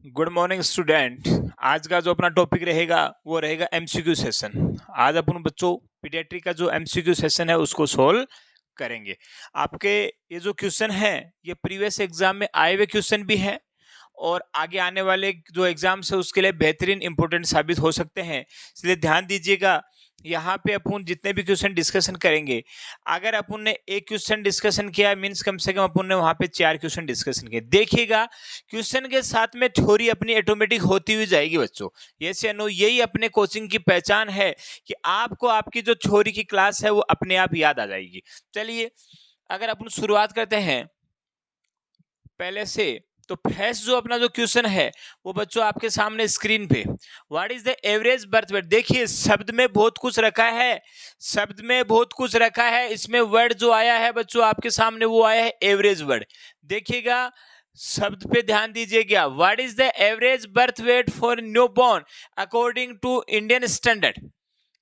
Good morning student. आज का जो अपना टॉपिक रहेगा वो रहेगा एमसीक्यू सेशन। आज अपन बच्चों पीडियाट्री का जो एमसीक्यू सेशन है उसको सोल्व करेंगे। आपके ये जो क्वेश्चन है ये प्रीवियस एग्जाम में आए हुए क्वेश्चन भी हैं और आगे आने वाले जो एग्जाम्स है उसके लिए बेहतरीन इंपॉर्टेंट साबित हो सकते हैं, इसलिए ध्यान दीजिएगा। यहाँ पे अपन जितने भी क्वेश्चन डिस्कशन करेंगे, अगर अपन ने एक क्वेश्चन डिस्कशन किया मीन्स कम से कम अपन ने वहां पे 4 क्वेश्चन डिस्कशन किए। देखिएगा क्वेश्चन के साथ में थ्योरी अपनी ऑटोमेटिक होती हुई जाएगी बच्चों। ये से नो यही अपने कोचिंग की पहचान है कि आपको आपकी जो थ्योरी की क्लास है वो अपने आप याद आ जाएगी। चलिए अगर अपन शुरुआत करते हैं पहले से, तो फर्स्ट जो अपना जो क्वेश्चन है वो बच्चों आपके सामने स्क्रीन पे, what is the average birth wait. देखिए शब्द में बहुत कुछ रखा है, शब्द में बहुत कुछ रखा है। इसमें वर्ड जो आया है बच्चों आपके सामने वो आया है एवरेज वर्ड। देखिएगा शब्द पे ध्यान दीजिएगा, what is the average birth weight for newborn according to Indian standard.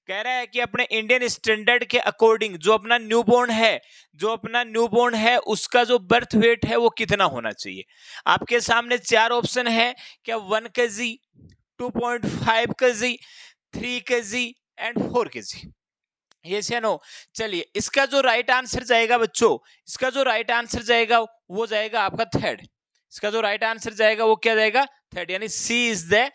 कह रहा है कि अपने इंडियन स्टैंडर्ड के अकॉर्डिंग जो अपना न्यूबॉर्न है उसका जो बर्थ वेट है वो कितना होना चाहिए। आपके सामने 4 ऑप्शन है, क्या 1 kg, 2.5 kg, 3 kg and 4 kg। ये से नो। चलिए इसका जो राइट आंसर जाएगा बच्चों, इसका जो राइट आंसर जाएगा वो जाएगा आपका थर्ड। इसका जो राइट आंसर जाएगा वो क्या जाएगा, थर्ड, यानी सी इज द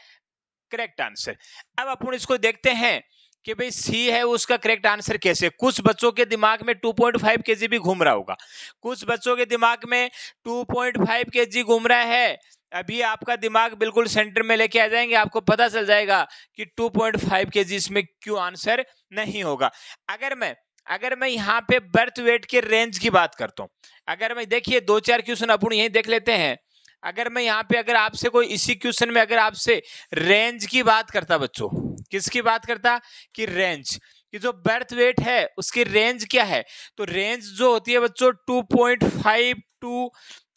करेक्ट आंसर। अब अपन इसको देखते हैं कि भाई सी है उसका करेक्ट आंसर कैसे। कुछ बच्चों के दिमाग में 2.5 kg भी घूम रहा होगा, कुछ बच्चों के दिमाग में 2.5 kg घूम रहा है। अभी आपका दिमाग बिल्कुल सेंटर में लेके आ जाएंगे, आपको पता चल जाएगा कि 2.5 kg इसमें क्यों आंसर नहीं होगा। अगर मैं यहाँ पे बर्थ वेट के रेंज की बात करता हूँ, अगर मैं देखिए 2-4 क्वेश्चन अपन यही देख लेते हैं। अगर मैं यहाँ पे अगर आपसे कोई इसी क्वेश्चन में अगर आपसे रेंज की बात करता बच्चों, किसकी बात करता कि रेंज कि जो बर्थ वेट है उसकी रेंज क्या है, तो रेंज जो होती है बच्चों 2.5 टू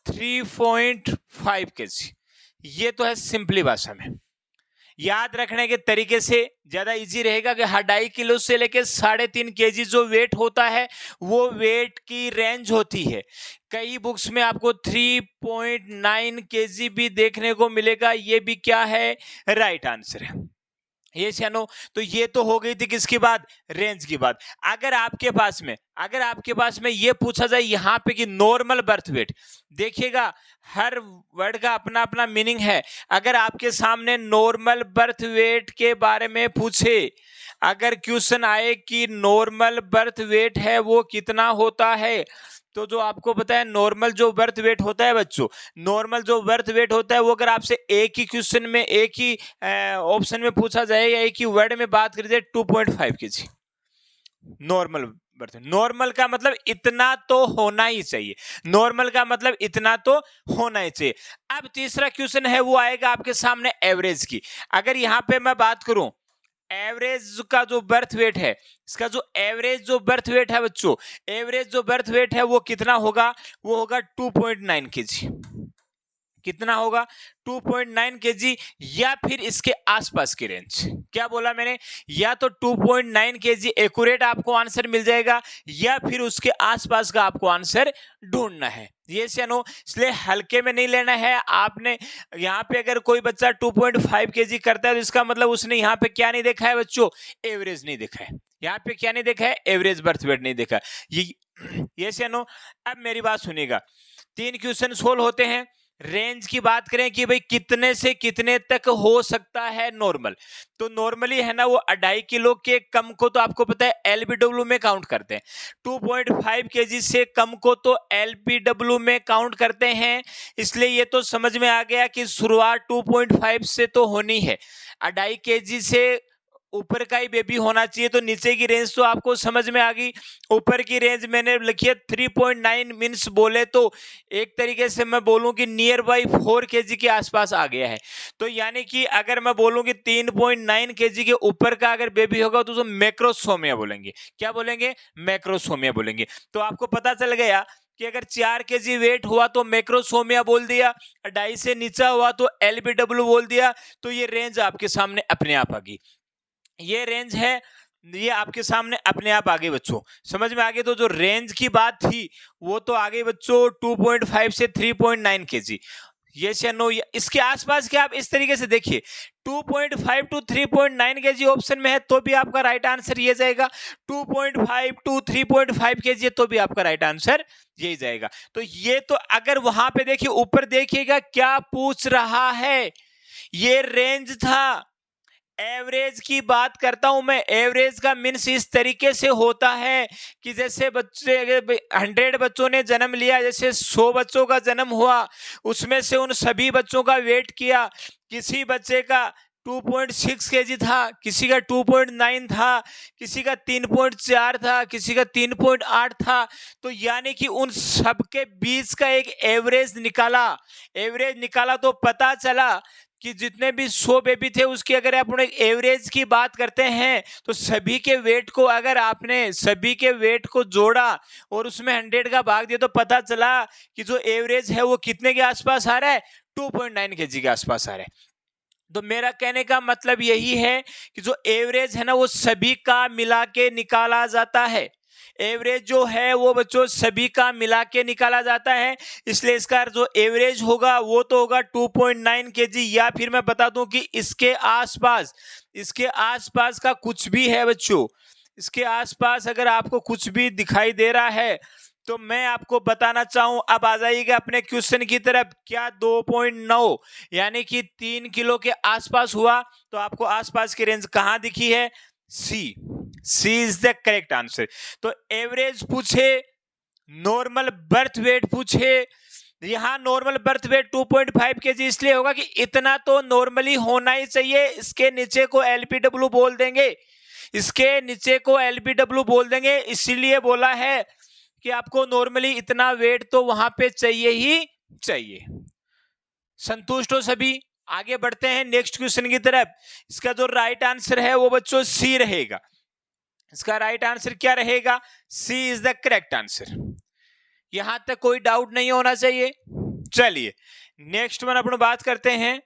3.5 kg। ये तो है सिंपली भाषा में। याद रखने के तरीके से ज्यादा इजी रहेगा कि 2.5 किलो से लेकर 3.5 kg जो वेट होता है वो वेट की रेंज होती है। कई बुक्स में आपको 3.9 kg भी देखने को मिलेगा, ये भी क्या है, राइट आंसर है। ये नो। तो ये तो हो गई थी किसकी बात, रेंज की बात। अगर आपके पास में ये पूछा जाए यहाँ पे कि नॉर्मल बर्थ वेट, देखिएगा हर वर्ड का अपना अपना मीनिंग है। अगर आपके सामने नॉर्मल बर्थ वेट के बारे में पूछे, अगर क्वेश्चन आए कि नॉर्मल बर्थ वेट है वो कितना होता है, तो जो आपको पता है नॉर्मल जो बर्थ वेट होता है बच्चों, नॉर्मल जो बर्थ वेट होता है वो अगर आपसे एक ही क्वेश्चन में एक ही ऑप्शन में पूछा जाए या एक ही वर्ड में बात करी जाए 2.5 kg नॉर्मल बर्थ। नॉर्मल का मतलब इतना तो होना ही चाहिए, नॉर्मल का मतलब इतना तो होना ही चाहिए। अब तीसरा क्वेश्चन है वो आएगा आपके सामने एवरेज की। अगर यहाँ पे मैं बात करूं एवरेज का जो बर्थ वेट है, इसका जो एवरेज जो बर्थ वेट है बच्चों, एवरेज जो बर्थ वेट है वो कितना होगा, वो होगा 2.9 kg। कितना होगा, 2.9 kg या फिर इसके आसपास की रेंज। क्या बोला मैंने, या तो 2.9 kg एक्यूरेट आपको आंसर मिल जाएगा या फिर उसके आसपास का आपको आंसर ढूंढना है। ये से नो, इसलिए हल्के में नहीं लेना है आपने। यहाँ पे अगर कोई बच्चा 2.5 kg करता है तो इसका मतलब उसने यहाँ पे क्या नहीं देखा है बच्चों, एवरेज नहीं देखा है। यहाँ पे क्या नहीं देखा है, एवरेज बर्थ वेट नहीं देखा। ये से नो। अब मेरी बात सुनिएगा, 3 क्वेश्चन सोल्व होते हैं। रेंज की बात करें कि भाई कितने से कितने तक हो सकता है नॉर्मल, तो नॉर्मली है ना वो 2.5 किलो के कम को तो आपको पता है एलबीडब्ल्यू में काउंट करते हैं, 2.5 kg से कम को तो एलबीडब्ल्यू में काउंट करते हैं। इसलिए ये तो समझ में आ गया कि शुरुआत 2.5 से तो होनी है, 2.5 kg से ऊपर का ही बेबी होना चाहिए। तो नीचे की रेंज तो आपको समझ में आ गई, ऊपर की रेंज मैंने लिखी है 3.9 मीन्स बोले तो एक तरीके से मैं बोलूं कि नियर बाई 4 kg के आसपास आ गया है। तो यानी कि अगर मैं बोलूं कि 3.9 kg के ऊपर का अगर बेबी होगा तो मैक्रोसोमिया बोलेंगे। क्या बोलेंगे, मैक्रोसोमिया बोलेंगे। तो आपको पता चल गया कि अगर 4 kg वेट हुआ तो मैक्रोसोमिया बोल दिया, 2.5 से नीचा हुआ तो एलबीडब्ल्यू बोल दिया। तो ये रेंज आपके सामने अपने आप आ गई, ये रेंज है, ये आपके सामने अपने आप आ गई बच्चों, समझ में आ गई। तो जो रेंज की बात थी वो तो आ गई बच्चों 2.5 से 3.9 kg। यस या नो? इसके आसपास के आप इस तरीके से देखिए, 2.5 टू 3.9 केजी ऑप्शन में है तो भी आपका राइट आंसर ये जाएगा, 2.5 टू 3.5 केजी है तो भी आपका राइट आंसर यही जाएगा। तो ये तो अगर वहां पे देखिए ऊपर देखिएगा क्या पूछ रहा है, ये रेंज था। एवरेज की बात करता हूं मैं, एवरेज का मीन्स इस तरीके से होता है कि जैसे बच्चे 100 बच्चों ने जन्म लिया, जैसे 100 बच्चों का जन्म हुआ, उसमें से उन सभी बच्चों का वेट किया, किसी बच्चे का 2.6 केजी था, किसी का 2.9 था, किसी का 3.4 था, किसी का 3.8 था। तो यानी कि उन सबके बीच का एक एवरेज निकाला तो पता चला कि जितने भी 100 बेबी थे उसकी अगर आप एवरेज की बात करते हैं तो सभी के वेट को अगर आपने सभी के वेट को जोड़ा और उसमें 100 का भाग दिया तो पता चला कि जो एवरेज है वो कितने के आसपास आ रहा है, 2.9 केजी के आसपास आ रहा है। तो मेरा कहने का मतलब यही है कि जो एवरेज है ना वो सभी का मिला के निकाला जाता है। एवरेज जो है वो बच्चों सभी का मिला के निकाला जाता है, इसलिए इसका जो एवरेज होगा वो तो होगा 2.9 केजी, या फिर मैं बता दूं कि इसके आसपास का कुछ भी है बच्चों, इसके आसपास अगर आपको कुछ भी दिखाई दे रहा है तो मैं आपको बताना चाहूं। अब आ जाइएगा अपने क्वेश्चन की तरफ। क्या 2.9 यानी कि 3 किलो के आसपास हुआ? तो आपको आसपास की रेंज कहां दिखी है? सी इज द करेक्ट आंसर। तो एवरेज पूछे, नॉर्मल बर्थ वेट पूछे, यहां नॉर्मल बर्थ वेट 2.5 केजी इसलिए होगा कि इतना तो नॉर्मली होना ही चाहिए। इसके नीचे को एलपीडब्ल्यू बोल देंगे, इसके नीचे को एलपीडब्ल्यू बोल देंगे, इसीलिए बोला है कि आपको नॉर्मली इतना वेट तो वहां पे चाहिए ही चाहिए। संतुष्ट हो सभी? आगे बढ़ते हैं नेक्स्ट क्वेश्चन की तरफ। इसका जो राइट आंसर है वो बच्चों सी रहेगा। इसका राइट आंसर क्या रहेगा? सी इज द करेक्ट आंसर। यहां तक कोई डाउट नहीं होना चाहिए। चलिए नेक्स्ट वन अपन बात करते हैं,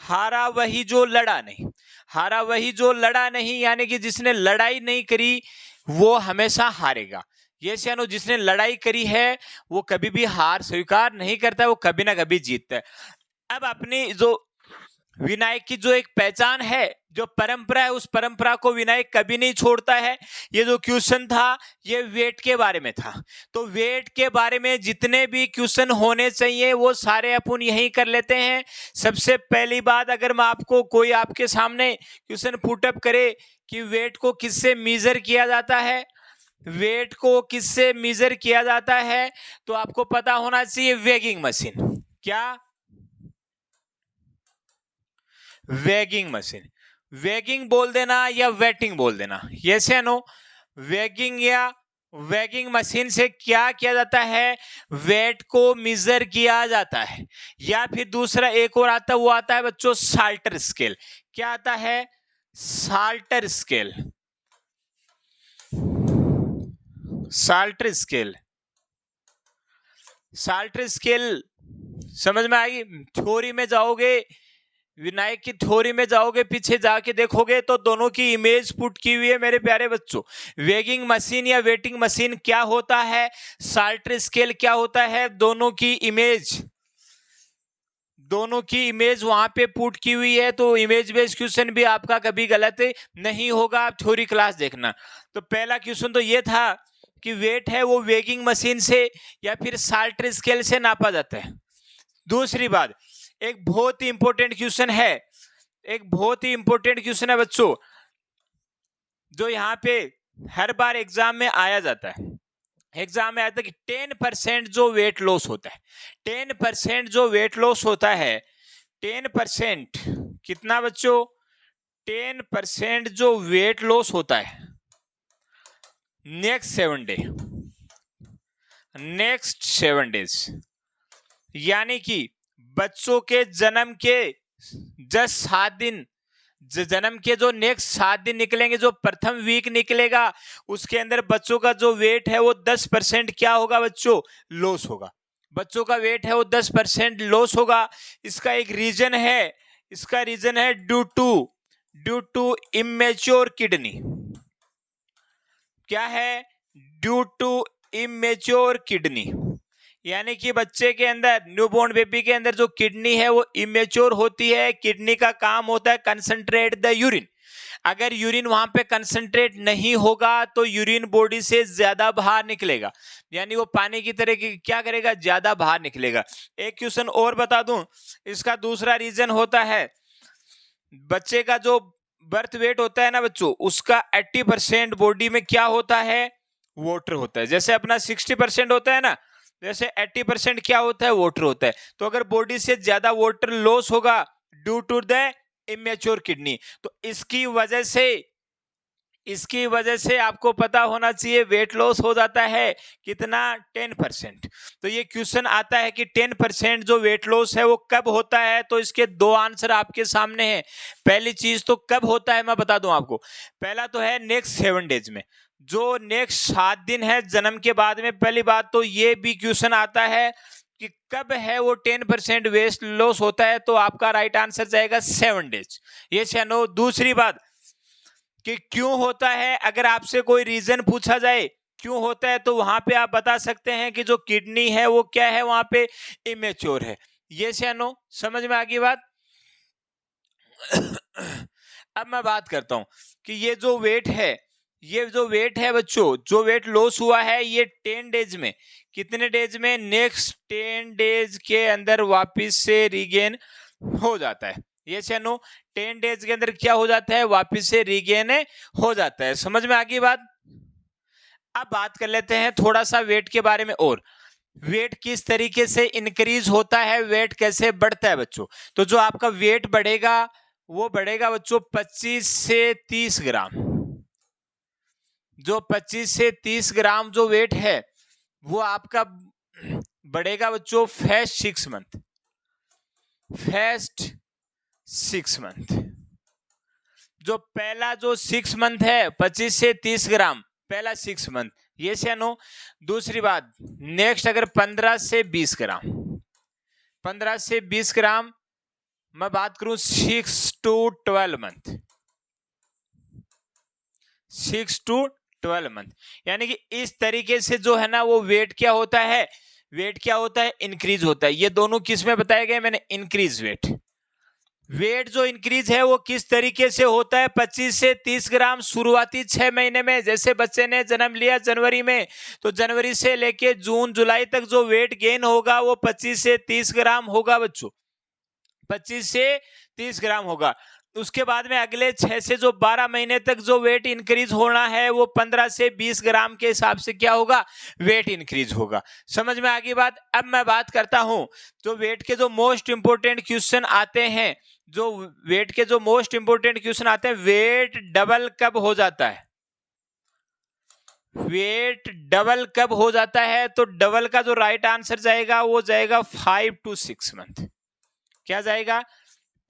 हारा वही जो लड़ा नहीं। हारा वही जो लड़ा नहीं यानी कि जिसने लड़ाई नहीं करी वो हमेशा हारेगा। ये सियानो, जिसने लड़ाई करी है वो कभी भी हार स्वीकार नहीं करता, वो कभी ना कभी जीतता है। अब अपनी जो विनायक की जो एक पहचान है, जो परंपरा है, उस परंपरा को विनायक कभी नहीं छोड़ता है। ये जो क्वेश्चन था ये वेट के बारे में था, तो वेट के बारे में जितने भी क्वेश्चन होने चाहिए वो सारे अपन यही कर लेते हैं। सबसे पहली बात, अगर मैं आपको कोई आपके सामने क्वेश्चन पुटअप करे कि वेट को किससे मेजर किया जाता है, वेट को किससे मेजर किया जाता है, तो आपको पता होना चाहिए वेगिंग मशीन। क्या? Weighing machine. वेगिंग बोल देना या वेटिंग बोल देना, यस या नो? वेगिंग या वेगिंग मशीन से क्या किया जाता है? वेट को मेजर किया जाता है। या फिर दूसरा एक और आता है, वो आता है बच्चों साल्टर स्केल। क्या आता है? Salter scale. Salter scale, Salter scale समझ में आएगी? थ्योरी में जाओगे, विनायक की थ्योरी में जाओगे, पीछे जाके देखोगे तो दोनों की इमेज पुट की हुई है मेरे प्यारे बच्चों। वेगिंग मशीन या वेटिंग मशीन क्या होता है, साल्टर स्केल क्या होता है, दोनों की इमेज वहां पे पुट की हुई है। तो इमेज बेस्ड क्वेश्चन भी आपका कभी गलत नहीं होगा, आप थ्योरी क्लास देखना। तो पहला क्वेश्चन तो ये था कि वेट है वो वेगिंग मशीन से या फिर साल्टर स्केल से नापा जाता है। दूसरी बात, एक बहुत ही इंपॉर्टेंट क्वेश्चन है, एक बहुत ही इंपॉर्टेंट क्वेश्चन है बच्चों, जो यहाँ पे हर बार एग्जाम में आया जाता है। एग्जाम में आता है कि 10% जो वेट लॉस होता है, 10% जो वेट लॉस होता है, 10% कितना बच्चों? 10% जो वेट लॉस होता है नेक्स्ट 7 डेज, यानी कि बच्चों के जन्म के जस्ट 7 दिन, जन्म के जो नेक्स्ट 7 दिन निकलेंगे, जो प्रथम वीक निकलेगा, उसके अंदर बच्चों का जो वेट है वो 10% क्या होगा बच्चों? लॉस होगा। बच्चों का वेट है वो 10% लॉस होगा। इसका एक रीजन है, इसका रीजन है ड्यू टू इमेच्योर किडनी। क्या है? ड्यू टू इमेच्योर किडनी, यानी कि बच्चे के अंदर, न्यूबॉर्न बेबी के अंदर जो किडनी है वो इमेच्योर होती है। किडनी का काम होता है कंसंट्रेट द यूरिन। अगर यूरिन वहां पे कंसंट्रेट नहीं होगा तो यूरिन बॉडी से ज्यादा बाहर निकलेगा, यानी वो पानी की तरह की क्या करेगा, ज्यादा बाहर निकलेगा। एक क्वेश्चन और बता दूं, इसका दूसरा रीजन होता है बच्चे का जो बर्थ वेट होता है ना बच्चों, उसका 80% बॉडी में क्या होता है, वाटर होता है। जैसे अपना 60% होता है ना, जैसे 80% क्या होता है, वाटर होता है। तो अगर बॉडी से ज्यादा वाटर लॉस होगा due to the immature kidney, तो इसकी वजह से आपको पता होना चाहिए वेट लॉस हो जाता है कितना, 10%। तो ये क्वेश्चन आता है कि 10% जो वेट लॉस है वो कब होता है, तो इसके दो आंसर आपके सामने हैं। पहली चीज तो कब होता है मैं बता दूं आपको, पहला तो है नेक्स्ट 7 डेज में, जो नेक्स्ट 7 दिन है जन्म के बाद में। पहली बात तो ये भी क्वेश्चन आता है कि कब है वो 10% वेट लॉस होता है, तो आपका राइट आंसर जाएगा 7 डेज, ये या नो। दूसरी बात कि क्यों होता है, अगर आपसे कोई रीजन पूछा जाए क्यों होता है, तो वहां पे आप बता सकते हैं कि जो किडनी है वो क्या है, वहां पे इमेच्योर है। ये या नो, समझ में आ गई बात। अब मैं बात करता हूं कि ये जो वेट है बच्चों, जो वेट लॉस हुआ है ये 10 डेज में, कितने डेज में, नेक्स्ट 10 डेज के अंदर वापिस से रिगेन हो जाता है। ये या नो, 10 डेज के अंदर क्या हो जाता है, वापिस से रिगेन हो जाता है। समझ में आ गई बात। अब बात कर लेते हैं थोड़ा सा वेट के बारे में, और वेट किस तरीके से इंक्रीज होता है, वेट कैसे बढ़ता है बच्चों। तो जो आपका वेट बढ़ेगा वो बढ़ेगा बच्चों 25 से 30 ग्राम। जो 25 से 30 ग्राम जो वेट है वो आपका बढ़ेगा बच्चों फर्स्ट 6 मंथ। जो पहला जो 6 मंथ है 25 से 30 ग्राम, पहला 6 मंथ, ये से नो। दूसरी बात, नेक्स्ट अगर 15 से 20 ग्राम मैं बात करूं 6 to 12 मंथ, 6 to 12 मंथ, यानी कि इस तरीके से जो है ना वो वेट क्या होता है, इंक्रीज होता है। ये दोनों किस में बताए गए मैंने, इंक्रीज वेट जो इंक्रीज है वो किस तरीके से होता है, 25 से 30 ग्राम शुरुआती 6 महीने में। जैसे बच्चे ने जन्म लिया जनवरी में, तो जनवरी से लेके जून जुलाई तक जो वेट गेन होगा वो 25 से 30 ग्राम होगा बच्चों, 25 से 30 ग्राम होगा। उसके बाद में अगले 6 से जो 12 महीने तक जो वेट इंक्रीज होना है वो 15 से 20 ग्राम के हिसाब से क्या होगा, वेट इंक्रीज होगा। समझ में आ गई बात। अब मैं बात करता हूं जो वेट के जो मोस्ट इंपोर्टेंट क्वेश्चन आते हैं, वेट डबल कब हो जाता है, तो डबल का जो राइट आंसर जाएगा वो जाएगा 5 to 6 मंथ। क्या जाएगा,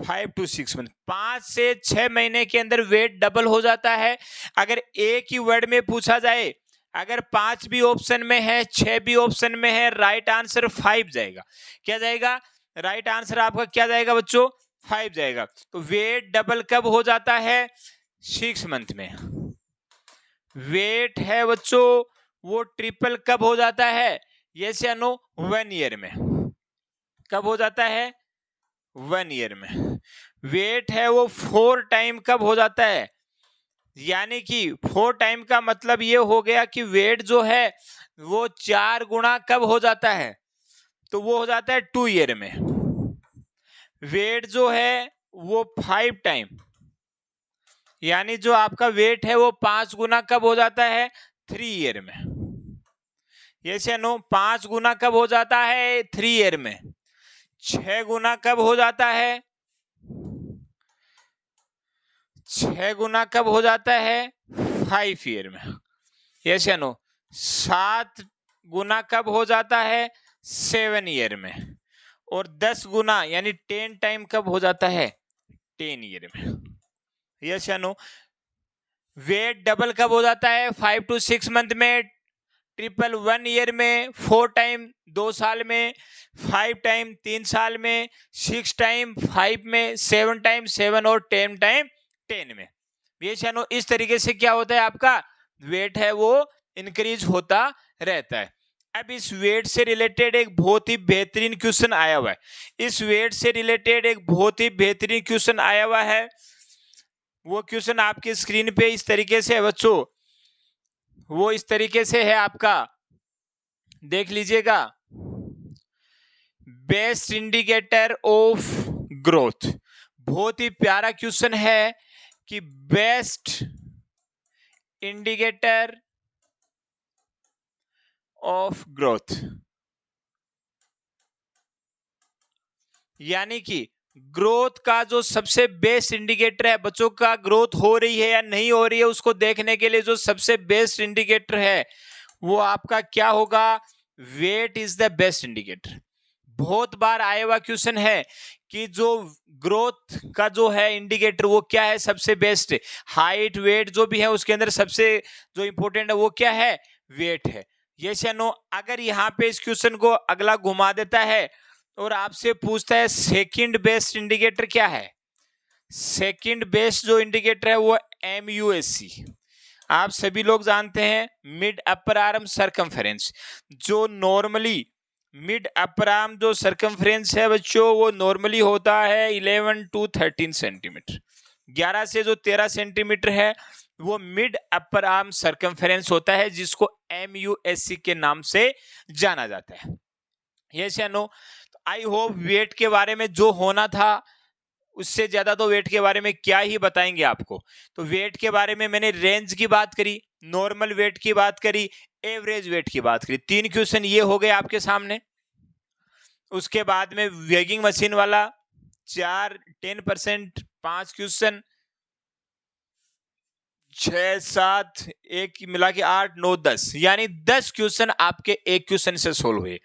5 to 6 मंथ। 5 से 6 महीने के अंदर वेट डबल हो जाता है। अगर एक ही वर्ड में पूछा जाए, अगर 5 भी ऑप्शन में है 6 भी ऑप्शन में है, राइट आंसर 5 जाएगा। क्या जाएगा, राइट आंसर आपका क्या जाएगा बच्चों, 5 जाएगा। तो वेट डबल कब हो जाता है, 6 मंथ में। वेट है बच्चों वो ट्रिपल कब हो जाता है, यस या नो, 1 ईयर में। कब हो जाता है, 1 ईयर में। वेट है वो 4 टाइम कब हो जाता है, यानी कि 4 टाइम का मतलब ये हो गया कि वेट जो है वो 4 गुना कब हो जाता है, तो वो हो जाता है 2 ईयर में। वेट जो है वो 5 टाइम, यानी जो आपका वेट है वो 5 गुना कब हो जाता है, 3 ईयर में। यस या नो, 5 गुना कब हो जाता है, 3 ईयर में। 6 गुना कब हो जाता है, 6 गुना कब हो जाता है, 5 ईयर में। यस या नो, 7 गुना कब हो जाता है, 7 ईयर में। और 10 गुना यानी 10 टाइम कब हो जाता है, 10 ईयर में। यस या नो, वेट डबल कब हो जाता है, 5 to 6 मंथ में, ट्रिपल 1 ईयर में, 4 टाइम 2 साल में, 5 टाइम 3 साल में, 6 टाइम 5 में, 7 टाइम 7 और 10 टाइम 10 में। ये चलो इस तरीके से क्या होता है, आपका वेट है वो इंक्रीज होता रहता है। अब इस वेट से रिलेटेड एक बहुत ही बेहतरीन क्वेश्चन आया हुआ है, इस वेट से रिलेटेड एक बहुत ही बेहतरीन क्वेश्चन आया हुआ है। वो क्वेश्चन आपकी स्क्रीन पे इस तरीके से है बच्चों, वो इस तरीके से है आपका, देख लीजिएगा। बेस्ट इंडिकेटर ऑफ ग्रोथ, बहुत ही प्यारा क्वेश्चन है कि बेस्ट इंडिकेटर ऑफ ग्रोथ, यानी कि ग्रोथ का जो सबसे बेस्ट इंडिकेटर है, बच्चों का ग्रोथ हो रही है या नहीं हो रही है उसको देखने के लिए जो सबसे बेस्ट इंडिकेटर है वो आपका क्या होगा, weight is the best indicator. बहुत बार आया हुआ क्वेश्चन है कि जो ग्रोथ का जो है इंडिकेटर वो क्या है सबसे बेस्ट, हाइट वेट जो भी है उसके अंदर सबसे जो इंपॉर्टेंट है वो क्या है, वेट है। यस या नो। अगर यहाँ पे इस क्वेश्चन को अगला घुमा देता है और आपसे पूछता है सेकंड बेस्ट इंडिकेटर क्या है, सेकंड बेस्ट जो इंडिकेटर है वो MUSC, आप सभी लोग जानते हैं, मिड अपर आर्म सरकमफेरेंस। जो नॉर्मली मिड अपर आर्म जो सरकमफेरेंस है बच्चों वो नॉर्मली होता है 11 to 13 सेंटीमीटर, 11 से जो 13 सेंटीमीटर है वो मिड अपर आर्म सरकमफेरेंस होता है, जिसको MUSC के नाम से जाना जाता है। यस या नो। आई होप वेट के बारे में जो होना था उससे ज्यादा तो वेट के बारे में क्या ही बताएंगे आपको। तो वेट के बारे में मैंने रेंज की बात करी, नॉर्मल वेट की बात करी, एवरेज वेट की बात करी, 3 क्वेश्चन ये हो गए आपके सामने। उसके बाद में वेगिंग मशीन वाला 10% 5 क्वेश्चन, 6 7 एक मिला के 8 9 10, यानी 10 क्वेश्चन आपके एक क्वेश्चन से सोल्व हुए।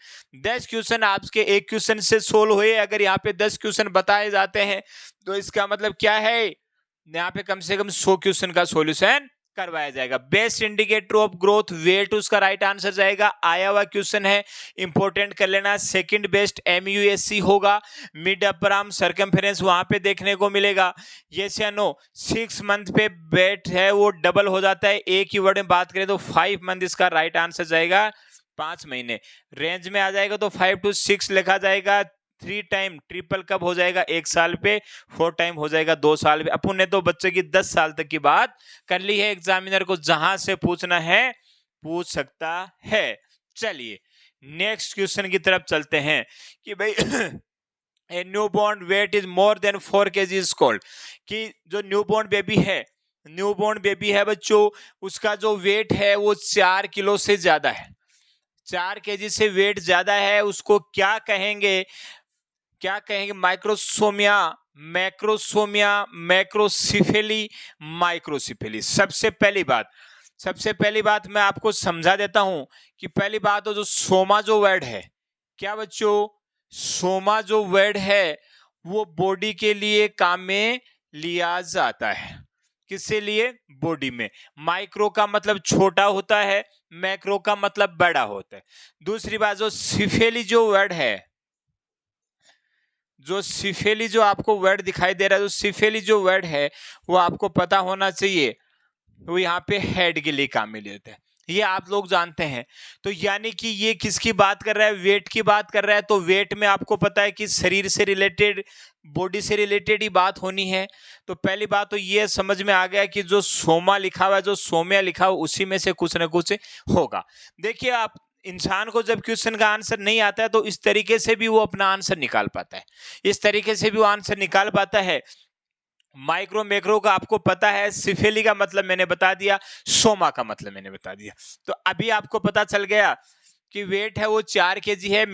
10 क्वेश्चन आपके एक क्वेश्चन से सोल्व हुए। अगर यहाँ पे 10 क्वेश्चन बताए जाते हैं तो इसका मतलब क्या है, यहाँ पे कम से कम 100 क्वेश्चन का सॉल्यूशन करवाया जाएगा। Best indicator of growth weight उसका राइट आंसर जाएगा। आया हुआ क्वेश्चन है, इंपॉर्टेंट कर लेना। सेकंड बेस्ट MUSC होगा, मिड अपर आर्म सरकमफेरेंस वहां पे देखने को मिलेगा। यस या नो। 6 मंथ पे वेट है वो डबल हो जाता है। एक ही वर्ड में बात करें तो 5 मंथ इसका राइट आंसर जाएगा, 5 महीने। रेंज में आ जाएगा तो 5 to 6 लिखा जाएगा। 3 टाइम ट्रिपल कब हो जाएगा, 1 साल पे। 4 टाइम हो जाएगा 2 साल पे। अपन ने तो बच्चे की 10 साल तक की बात कर ली है। एग्जामिनर को जहां से पूछना है पूछ सकता है। चलिए नेक्स्ट क्वेश्चन की तरफ चलते हैं कि भाई a newborn weight is more than 4 kg is called, कि जो न्यूबॉर्न बेबी है, न्यूबॉर्न बेबी है बच्चों, उसका जो वेट है वो 4 किलो से ज्यादा है, 4 kg से वेट ज्यादा है, उसको क्या कहेंगे, क्या कहेंगे, माइक्रोसोमिया, मैक्रोसोमिया, मैक्रोसिफेली, माइक्रोसिफेली। सबसे पहली बात मैं आपको समझा देता हूं कि पहली बात तो जो सोमा जो वर्ड है, क्या बच्चों, सोमा जो वर्ड है वो बॉडी के लिए काम में लिया जाता है। किससे लिए, बॉडी में। माइक्रो का मतलब छोटा होता है, मैक्रो का मतलब बड़ा होता है। दूसरी बात जो सिफेली जो वर्ड है, जो सिफेली जो आपको वर्ड दिखाई दे रहा है, जो सिफेली जो वर्ड है वो आपको पता होना चाहिए, वो यहाँ पे हेड के लिए काम में लेते हैं, ये आप लोग जानते हैं। तो यानी कि ये किसकी बात कर रहा है, वेट की बात कर रहा है। तो वेट में आपको पता है कि शरीर से रिलेटेड, बॉडी से रिलेटेड ही बात होनी है। तो पहली बात तो ये समझ में आ गया कि जो सोमा लिखा हुआ है, जो सोम्या लिखा हुआ, उसी में से कुछ ना कुछ होगा। देखिए आप, इंसान को जब क्वेश्चन का आंसर नहीं आता है तो इस तरीके से भी वो अपना आंसर निकाल पाता है, इस तरीके से भी वो आंसर निकाल पाता है। माइक्रो मैक्रो का आपको पता है, सिफेली का मतलब मैंने बता दिया, सोमा का मतलब मैंने बता दिया। तो अभी आपको पता चल गया कि वेट है वो 4 kg है।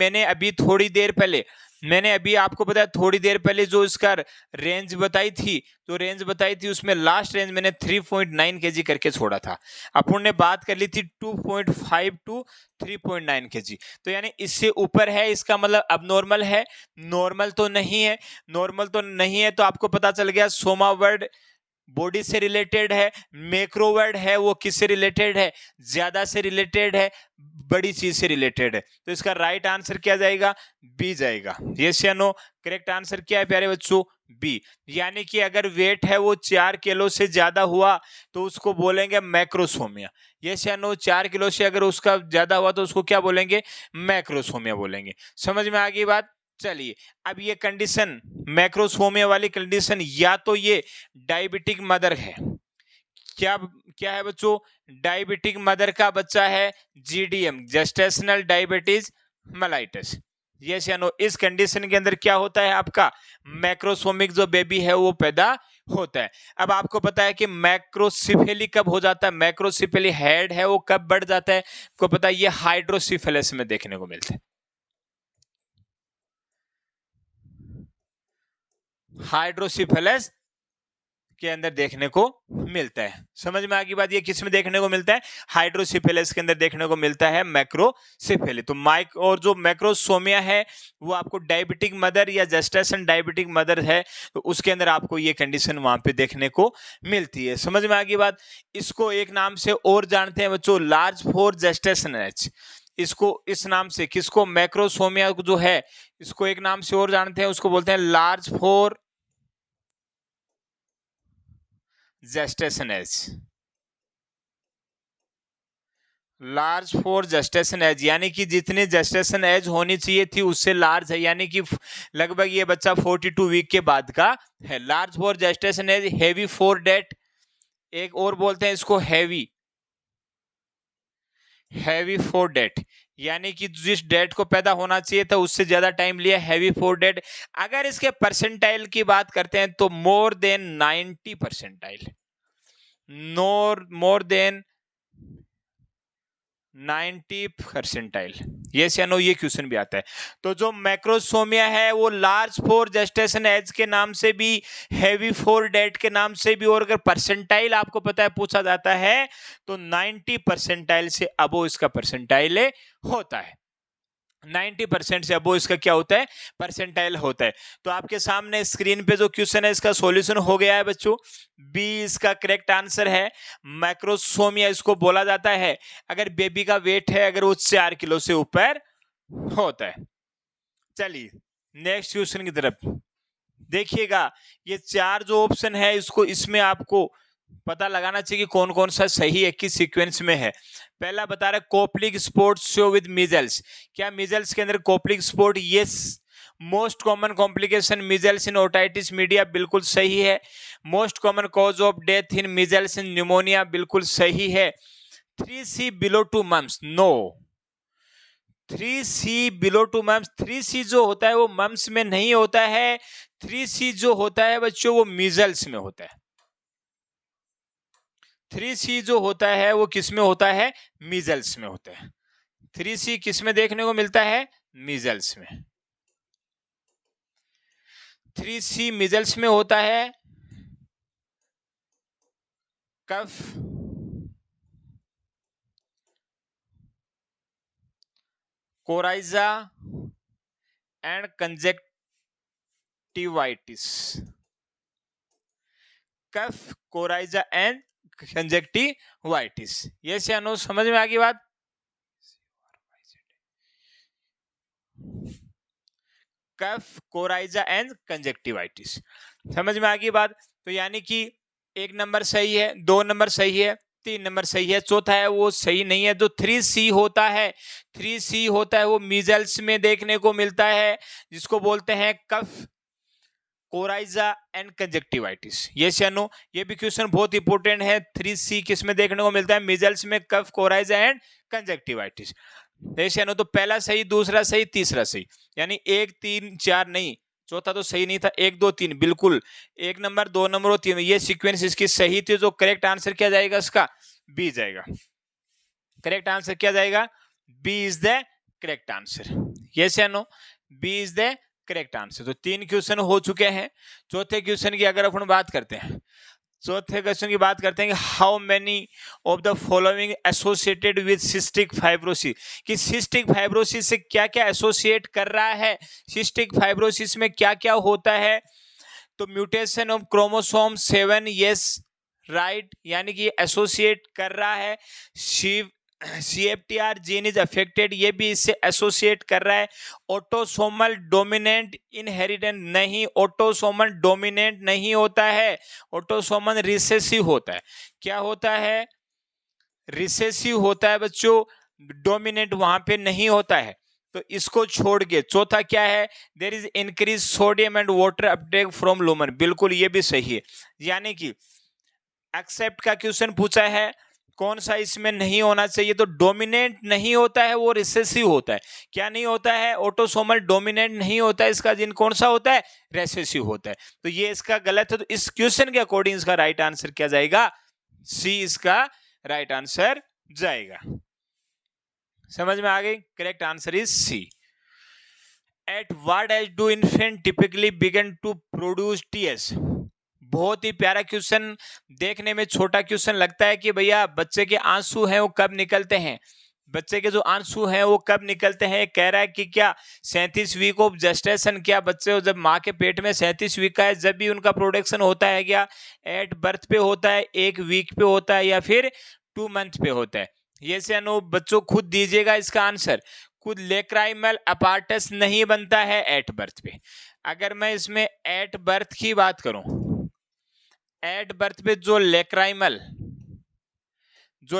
मैंने अभी आपको बताया थोड़ी देर पहले जो इसका रेंज बताई थी, तो रेंज बताई थी उसमें लास्ट रेंज मैंने 3.9 kg करके छोड़ा था। अपन ने बात कर ली थी 2.5 to 3.9 kg, तो यानी इससे ऊपर है, इसका मतलब अब नॉर्मल है। नॉर्मल तो नहीं है, तो आपको पता चल गया सोमा वर्ड बॉडी से रिलेटेड है, मैक्रो वर्ड है वो किससे रिलेटेड है, ज्यादा से रिलेटेड है, बड़ी चीज से रिलेटेड है। तो इसका राइट आंसर क्या जाएगा, बी जाएगा। यस या नो। करेक्ट आंसर क्या है प्यारे बच्चों, बी। यानी कि अगर वेट है वो 4 किलो से ज्यादा हुआ तो उसको बोलेंगे मैक्रोसोमिया। यस या नो? 4 किलो से अगर उसका ज्यादा हुआ तो उसको क्या बोलेंगे? मैक्रोसोमिया बोलेंगे। समझ में आ गई बात? चलिए, अब ये कंडीशन मैक्रोसोमिया वाली कंडीशन, या तो ये डायबिटिक मदर है, क्या क्या है बच्चों? डायबिटिक मदर का बच्चा है, GDM, gestational diabetes mellitus. Yes या नो? इस कंडीशन के अंदर क्या होता है आपका? मैक्रोसोमिक जो बेबी है वो पैदा होता है। अब आपको पता है कि मैक्रोसिफेली कब हो जाता है? मैक्रोसिफेली हेड है वो कब बढ़ जाता है? आपको पता है ये हाइड्रोसिफेलिस में देखने को मिलता है। हाइड्रोसिफेलिस के अंदर देखने को मिलता है। समझ में आ गई बात? ये किस में देखने को मिलता है? हाइड्रोसिफेलिस के अंदर देखने को मिलता है मैक्रोसिफेली। तो माइक और जो मैक्रोसोमिया है वो आपको डायबिटिक मदर या जेस्टेशन डायबिटिक मदर है तो उसके अंदर आपको ये कंडीशन वहां पे देखने को मिलती है। समझ में आ गई बात? इसको एक नाम से और जानते हैं बच्चों, लार्ज फॉर जेस्टेशन एज। इसको इस नाम से, किसको? मैक्रोसोमिया जो है इसको एक नाम से और जानते हैं, उसको बोलते हैं large for gestation age. Large for gestation age यानी कि जितनी जेस्टेशन एज होनी चाहिए थी उससे लार्ज है, यानी कि लगभग ये बच्चा 42 वीक के बाद का है। Large for gestation age, heavy for date, एक और बोलते हैं इसको हैवी, हैवी फॉर डेट, यानी कि जिस डेट को पैदा होना चाहिए था उससे ज्यादा टाइम लिया, हैवी फॉर डेट। अगर इसके परसेंटाइल की बात करते हैं तो more than 90 percentile, more than 90 percentile. Yes या नो? ये क्वेश्चन भी आता है। तो जो मैक्रोसोमिया है वो लार्ज फॉर जेस्टेशन एज के नाम से भी, हैवी फॉर डेट के नाम से भी, और अगर परसेंटाइल आपको पता है पूछा जाता है तो 90 परसेंटाइल से अबो इसका परसेंटाइल होता है। 90% से अबो इसका क्या होता है? परसेंटाइल होता है। तो आपके सामने स्क्रीन पे जो क्वेश्चन है इसका सॉल्यूशन हो गया है बच्चों। बी इसका करेक्ट आंसर है। मैक्रोसोमिया इसको बोला जाता है अगर बेबी का वेट है अगर वो 4 किलो से ऊपर होता है। चलिए नेक्स्ट क्वेश्चन की तरफ देखिएगा। ये 4 जो ऑप्शन है इसको, इसमें आपको पता लगाना चाहिए कि कौन कौन सा सही है, किस सीक्वेंस में है। पहला बता रहा है Koplik spot show with measles. क्या मीजल्स के अंदर Koplik spot? Yes. Most common complication measles in otitis media, बिल्कुल सही है। Most common cause of death in measles in pneumonia, बिल्कुल सही है। 3C below 2 months, no. 3C below 2 months, 3C जो होता है वो मंथ्स में नहीं होता है। 3C जो होता है बच्चों वो मीजल्स में होता है। 3C जो होता है वो किस में होता है? मीजल्स में होता है। 3C किस में देखने को मिलता है? मीजल्स में। 3C मीजल्स में होता है। Cough, coryza and conjunctivitis. Cough, coryza and conjunctivitis. Yes या नो? समझ में आ गई बात? Cough, coryza and conjunctivitis. समझ में आ गई बात? तो यानी कि 1 नंबर सही है, 2 नंबर सही है, 3 नंबर सही है, चौथा है वो सही नहीं है। जो 3C होता है, 3C होता है वो मीजल्स में देखने को मिलता है जिसको बोलते हैं कफ, कोराइजा एंड कंजक्टिवाइटिस। यस या नो? ये भी क्वेश्चन बहुत इंपॉर्टेंट है। 3C किस में देखने को मिलता है? मीजल्स में, कफ, कोराइजा एंड कंजक्टिवाइटिस। यस या नो? तो पहला सही, दूसरा सही, तीसरा सही, यानी 1 3 4 नहीं, चौथा तो सही नहीं था। 1 2 3 बिल्कुल, 1 नंबर, 2 नंबर और 3, ये सीक्वेंस इसकी सही थी। जो करेक्ट आंसर क्या जाएगा इसका? बी जाएगा। करेक्ट आंसर क्या जाएगा? B is the correct answer. Yes या no? B is the correct answer. तो 3 क्वेश्चन हो चुके हैं। चौथे क्वेश्चन की अगर अपन बात करते हैं, चौथे क्वेश्चन की बात करते हैं कि how many of the following associated with cystic fibrosis, कि सिस्टिक फाइब्रोसिस से क्या क्या एसोसिएट कर रहा है, सिस्टिक फाइब्रोसिस में क्या क्या होता है। तो mutation of chromosome 7, yes right, यानी कि एसोसिएट कर रहा है। शिव CFTR जीन इज अफेक्टेड, ये भी इससे एसोसिएट कर रहा है। ऑटोसोमल डोमिनेंट इनहेरिटेंस नहीं, ऑटोसोमल डोमिनेंट नहीं होता है, ऑटोसोमल रिसेसिव होता है। क्या होता है? रिसेसिव होता है बच्चों, डोमिनेंट वहां पे नहीं होता है। तो इसको छोड़ के चौथा क्या है? There is increase sodium and water uptake from lumen, बिल्कुल ये भी सही है। यानी कि एक्सेप्ट का क्वेश्चन पूछा है, कौन सा इसमें नहीं होना चाहिए? तो डोमिनेंट नहीं होता है, वो रिसेसिव होता है। क्या नहीं होता है? ऑटोसोमल डोमिनेंट नहीं होता है, इसका जीन कौन सा होता है? रिसेसिव होता है। तो ये इसका गलत है। तो इस क्वेश्चन के अकॉर्डिंग इसका राइट आंसर क्या जाएगा? सी इसका राइट आंसर जाएगा। समझ में आ गई? Correct answer is C. At what age do infant typically begin to produce tears? बहुत ही प्यारा क्वेश्चन, देखने में छोटा क्वेश्चन लगता है कि भैया बच्चे के आंसू हैं वो कब निकलते हैं, बच्चे के जो आंसू हैं वो कब निकलते हैं। कह रहा है कि क्या 37 वीक ऑफ जेस्टेशन, क्या बच्चे जब माँ के पेट में 37 वीक का है जब भी उनका प्रोडक्शन होता है, क्या एट बर्थ पे होता है, 1 वीक पे होता है, या फिर 2 मंथ पे होता है? ये से अनु बच्चों खुद दीजिएगा इसका आंसर। खुद लेक्राइमल अपार्टस नहीं बनता है एट बर्थ पे। अगर मैं इसमें एट बर्थ की बात करूं, एट बर्थ पे जो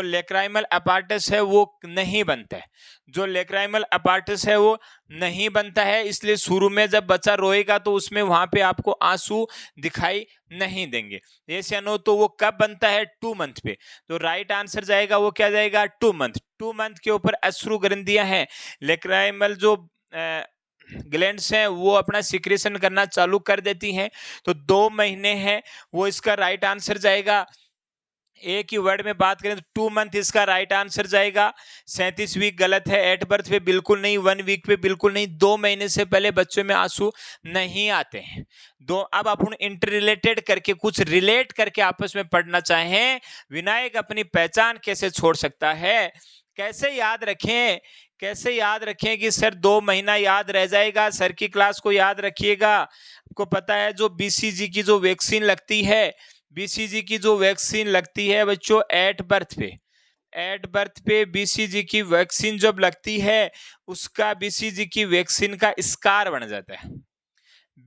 लेक्राइमल अपार्टस है वो नहीं बनता है, जो लेक्राइमल अपार्टस है वो नहीं बनता है। इसलिए शुरू में जब बच्चा रोएगा तो उसमें वहां पे आपको आंसू दिखाई नहीं देंगे। ऐसे अनु तो वो कब बनता है? 2 मंथ पे। तो राइट आंसर जाएगा वो क्या जाएगा? 2 मंथ। 2 मंथ के ऊपर अश्रु ग्रंथियां हैं, लेक्राइमल जो ग्लैंड्स हैं वो अपना सिक्रेशन करना चालू कर देती हैं। तो 2 महीने हैं, वो इसका राइट आंसर जाएगा। एक ही वर्ड में बात करें तो 2 मंथ इसका राइट आंसर जाएगा। 37 वीक गलत है, एट बर्थ पे बिल्कुल नहीं, 1 वीक पे बिल्कुल नहीं, 2 महीने से पहले बच्चों में आंसू नहीं आते हैं। अब अपन इंटर रिलेटेड करके कुछ रिलेट करके आपस में पढ़ना चाहें, विनायक अपनी पहचान कैसे छोड़ सकता है? कैसे याद रखें, कैसे याद रखें कि सर 2 महीना याद रह जाएगा? सर की क्लास को याद रखिएगा। आपको पता है जो BCG की जो वैक्सीन लगती है, BCG की जो वैक्सीन लगती है बच्चों एट बर्थ पे BCG की वैक्सीन जब लगती है उसका BCG की वैक्सीन का स्कार बन जाता है।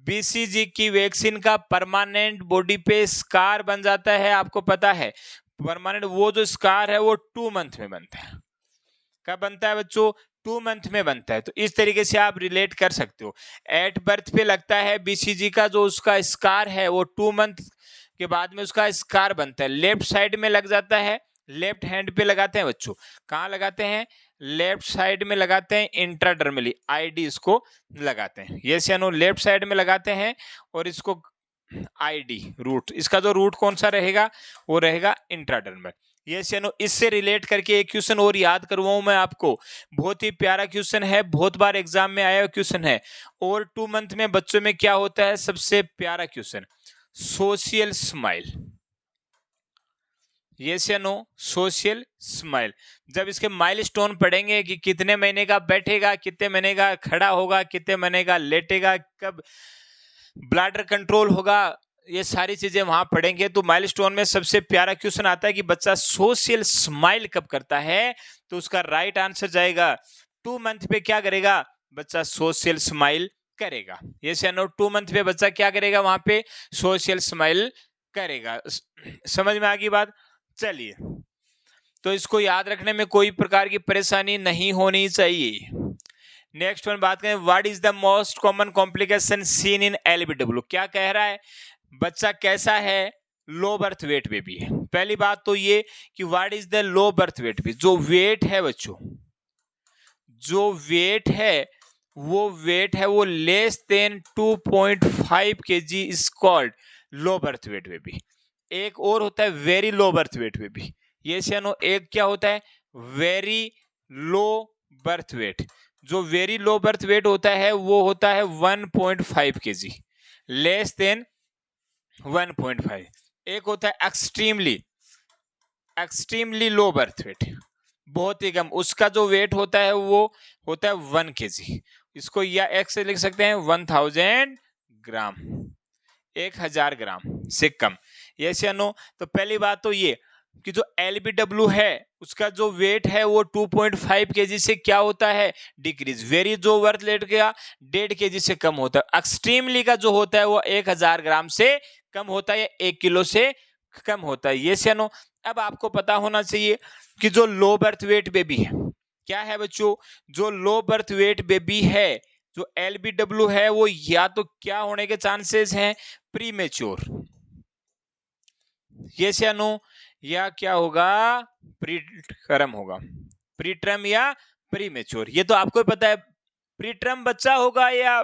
BCG की वैक्सीन का परमानेंट बॉडी पे स्कार बन जाता है। आपको पता है परमानेंट वो जो स्कार है वो 2 मंथ में बनता है। कब बनता है बच्चों? 2 मंथ में बनता है। तो इस तरीके से आप रिलेट कर सकते हो। एट बर्थ पे लगता है BCG का जो उसका स्कार है वो 2 मंथ के बाद में उसका स्कार बनता है। लेफ्ट साइड में लग जाता है, लेफ्ट हैंड पे लगाते हैं बच्चों। कहाँ लगाते हैं? लेफ्ट साइड में लगाते हैं, इंट्राडर्मली ID इसको लगाते हैं। ये सियानो लेफ्ट साइड में लगाते हैं और इसको ID रूट, इसका जो रूट कौन सा रहेगा? वो रहेगा इंट्राडर्मल। ये सियानो इससे रिलेट करके एक क्वेश्चन और याद करवाऊं मैं आपको। बहुत ही प्यारा क्वेश्चन है, बहुत बार एग्जाम में आया क्वेश्चन है। और 2 मंथ में बच्चों में क्या होता है? सबसे प्यारा क्वेश्चन, सोशल स्माइल। यस या नो? Social smile. जब इसके माइलस्टोन पढ़ेंगे कि कितने महीने का बैठेगा, कितने महीने का खड़ा होगा, कितने महीने का लेटेगा, कब ब्लडर कंट्रोल होगा, ये सारी चीजें वहां पढ़ेंगे। तो माइलस्टोन में सबसे प्यारा क्वेश्चन आता है कि बच्चा सोशल स्माइल कब करता है? तो उसका राइट आंसर जाएगा 2 मंथ पे क्या करेगा बच्चा? सोशल स्माइल करेगा। ये से नो 2 मंथ पे बच्चा क्या करेगा? वहां पे सोशल स्माइल करेगा। समझ में आ गई बात? चलिए, तो इसको याद रखने में कोई प्रकार की परेशानी नहीं होनी चाहिए। नेक्स्ट वन बात करें, what is the most common complication seen in LBW? क्या कह रहा है? बच्चा कैसा है? लो बर्थ वेट बेबी है। पहली बात तो ये कि what is the low birth weight baby? जो वेट है बच्चों, जो वेट है वो less than 2.5 kg is called low birth weight baby. एक और होता है very low birth weight baby. ये सियानो एक क्या होता है? Very low birth weight. जो वेरी लो बर्थ वेट होता है वो होता है 1.5 kg, लेस देन 1.5। एक होता है एक्सट्रीमली लो बर्थ वेट, बहुत ही कम, उसका जो वेट होता है वो होता है 1 kg। इसको या एक्स से लिख सकते हैं 1000 ग्राम, 1000 ग्राम से कम। यस या नो? तो पहली बात तो ये कि जो LBW है उसका जो वेट है वो 2.5 kg से क्या होता है, डिक्रीज। वेरी जो वर्थ लेट गया 1.5 kg से कम होता है। एक्सट्रीमली का जो होता है वो 1000 ग्राम से कम होता है या 1 किलो से कम होता है। ये से नो। अब आपको पता होना चाहिए कि जो लो बर्थ वेट बेबी है, क्या है बच्चों, जो लो बर्थ वेट बेबी है, जो LBW है, वो या तो क्या होने के चांसेस हैं, प्रीमेच्योर, ये से नो, या क्या होगा, प्रीटर्म होगा, प्रीटर्म या प्रीमेच्योर। ये तो आपको पता है, प्रीटर्म बच्चा होगा या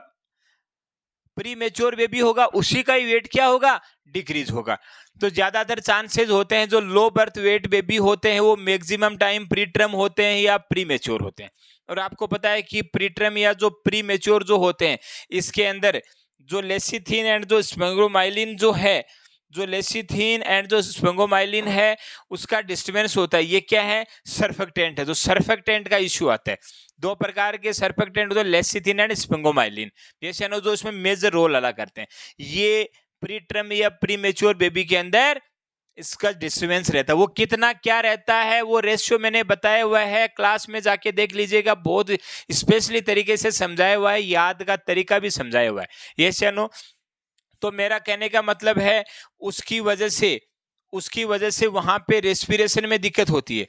प्रीमेच्योर बेबी होगा, उसी का ही वेट क्या होगा, डिक्रीज होगा। तो ज्यादातर चांसेस होते हैं जो लो बर्थ वेट बेबी होते हैं वो मैक्सिमम टाइम प्रीटर्म होते हैं या प्रीमेच्योर होते हैं। और आपको पता है कि प्रीटर्म या जो प्रीमेच्योर जो होते हैं, इसके अंदर जो लेसिथिन एंड जो स्फिंगोमाइलिन जो है, जो लेसिथिन एंड जो स्फिंगोमाइलिन है, उसका डिस्टर्बेंस होता है। ये क्या है, सर्फेक्टेंट है। तो सर्फेक्टेंट का इश्यू आता है। 2 प्रकार के सर्फेक्टेंट होते हैं, लेसिथिन एंड स्फिंगोमाइलिन। ये जो इसमें मेजर रोल अदा करते हैं। ये प्रीटर्म या प्रीमेच्योर बेबी के अंदर इसका डिस्टर्बेंस रहता है। वो कितना क्या रहता है, वो रेशियो मैंने बताया हुआ है, क्लास में जाके देख लीजिएगा, बहुत स्पेशली तरीके से समझाया हुआ है, याद का तरीका भी समझाया हुआ है। ये चलो, तो मेरा कहने का मतलब है उसकी वजह से वहां पे रेस्पिरेशन में दिक्कत होती है,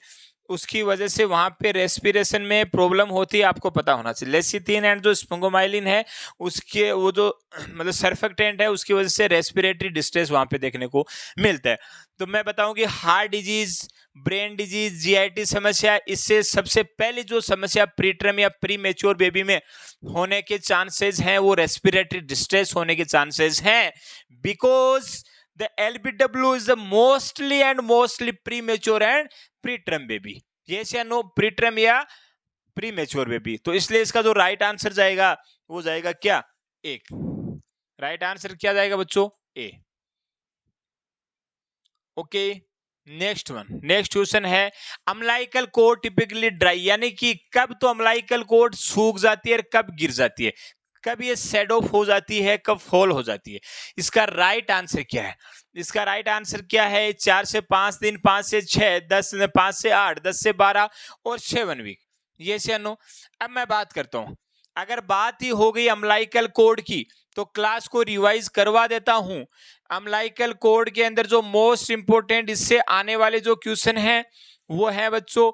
उसकी वजह से वहां पे रेस्पिरेशन में प्रॉब्लम होती है, आपको पता होना चाहिए। लेसिथिन एंड जो स्फिंगोमाइलिन है, उसके वो जो मतलब सर्फेक्टेंट है, उसकी वजह से रेस्पिरेटरी डिस्ट्रेस वहां पे देखने को मिलता है। तो मैं बताऊं कि heart disease, brain disease, GIT समस्या, इससे सबसे पहली जो समस्या प्रीटर्म या प्रीमेच्योर बेबी में होने के चांसेस हैं वो रेस्पिरेटरी डिस्ट्रेस होने के चांसेस हैं, because the LBW is the mostly premature and preterm baby। yes या नो, प्रीटर्म या प्रीमेच्योर बेबी। तो इसलिए इसका जो राइट आंसर जाएगा वो जाएगा क्या, एक। राइट आंसर क्या जाएगा बच्चों, ए। ओके, नेक्स्ट क्वेश्चन है, अम्लाइकल कोड टिपिकली ड्राई, यानी कि कब तो अम्लाइकल कोड सूख जाती है और कब गिर जाती है, कब ये सेड ऑफ हो जाती है, कब फॉल हो जाती है। इसका राइट आंसर क्या है, इसका राइट आंसर क्या है, 4 से 5 दिन, 5 से 6, 5 से 8, 10 से 12 और 7 वीक। ये से नो। अब मैं बात करता हूं, अगर बात ही हो गई अम्लाइकल कोड की तो क्लास को रिवाइज करवा देता हूं। अम्लाइकल कोड के अंदर जो मोस्ट इंपोर्टेंट इससे आने वाले जो क्वेश्चन है वो है बच्चों,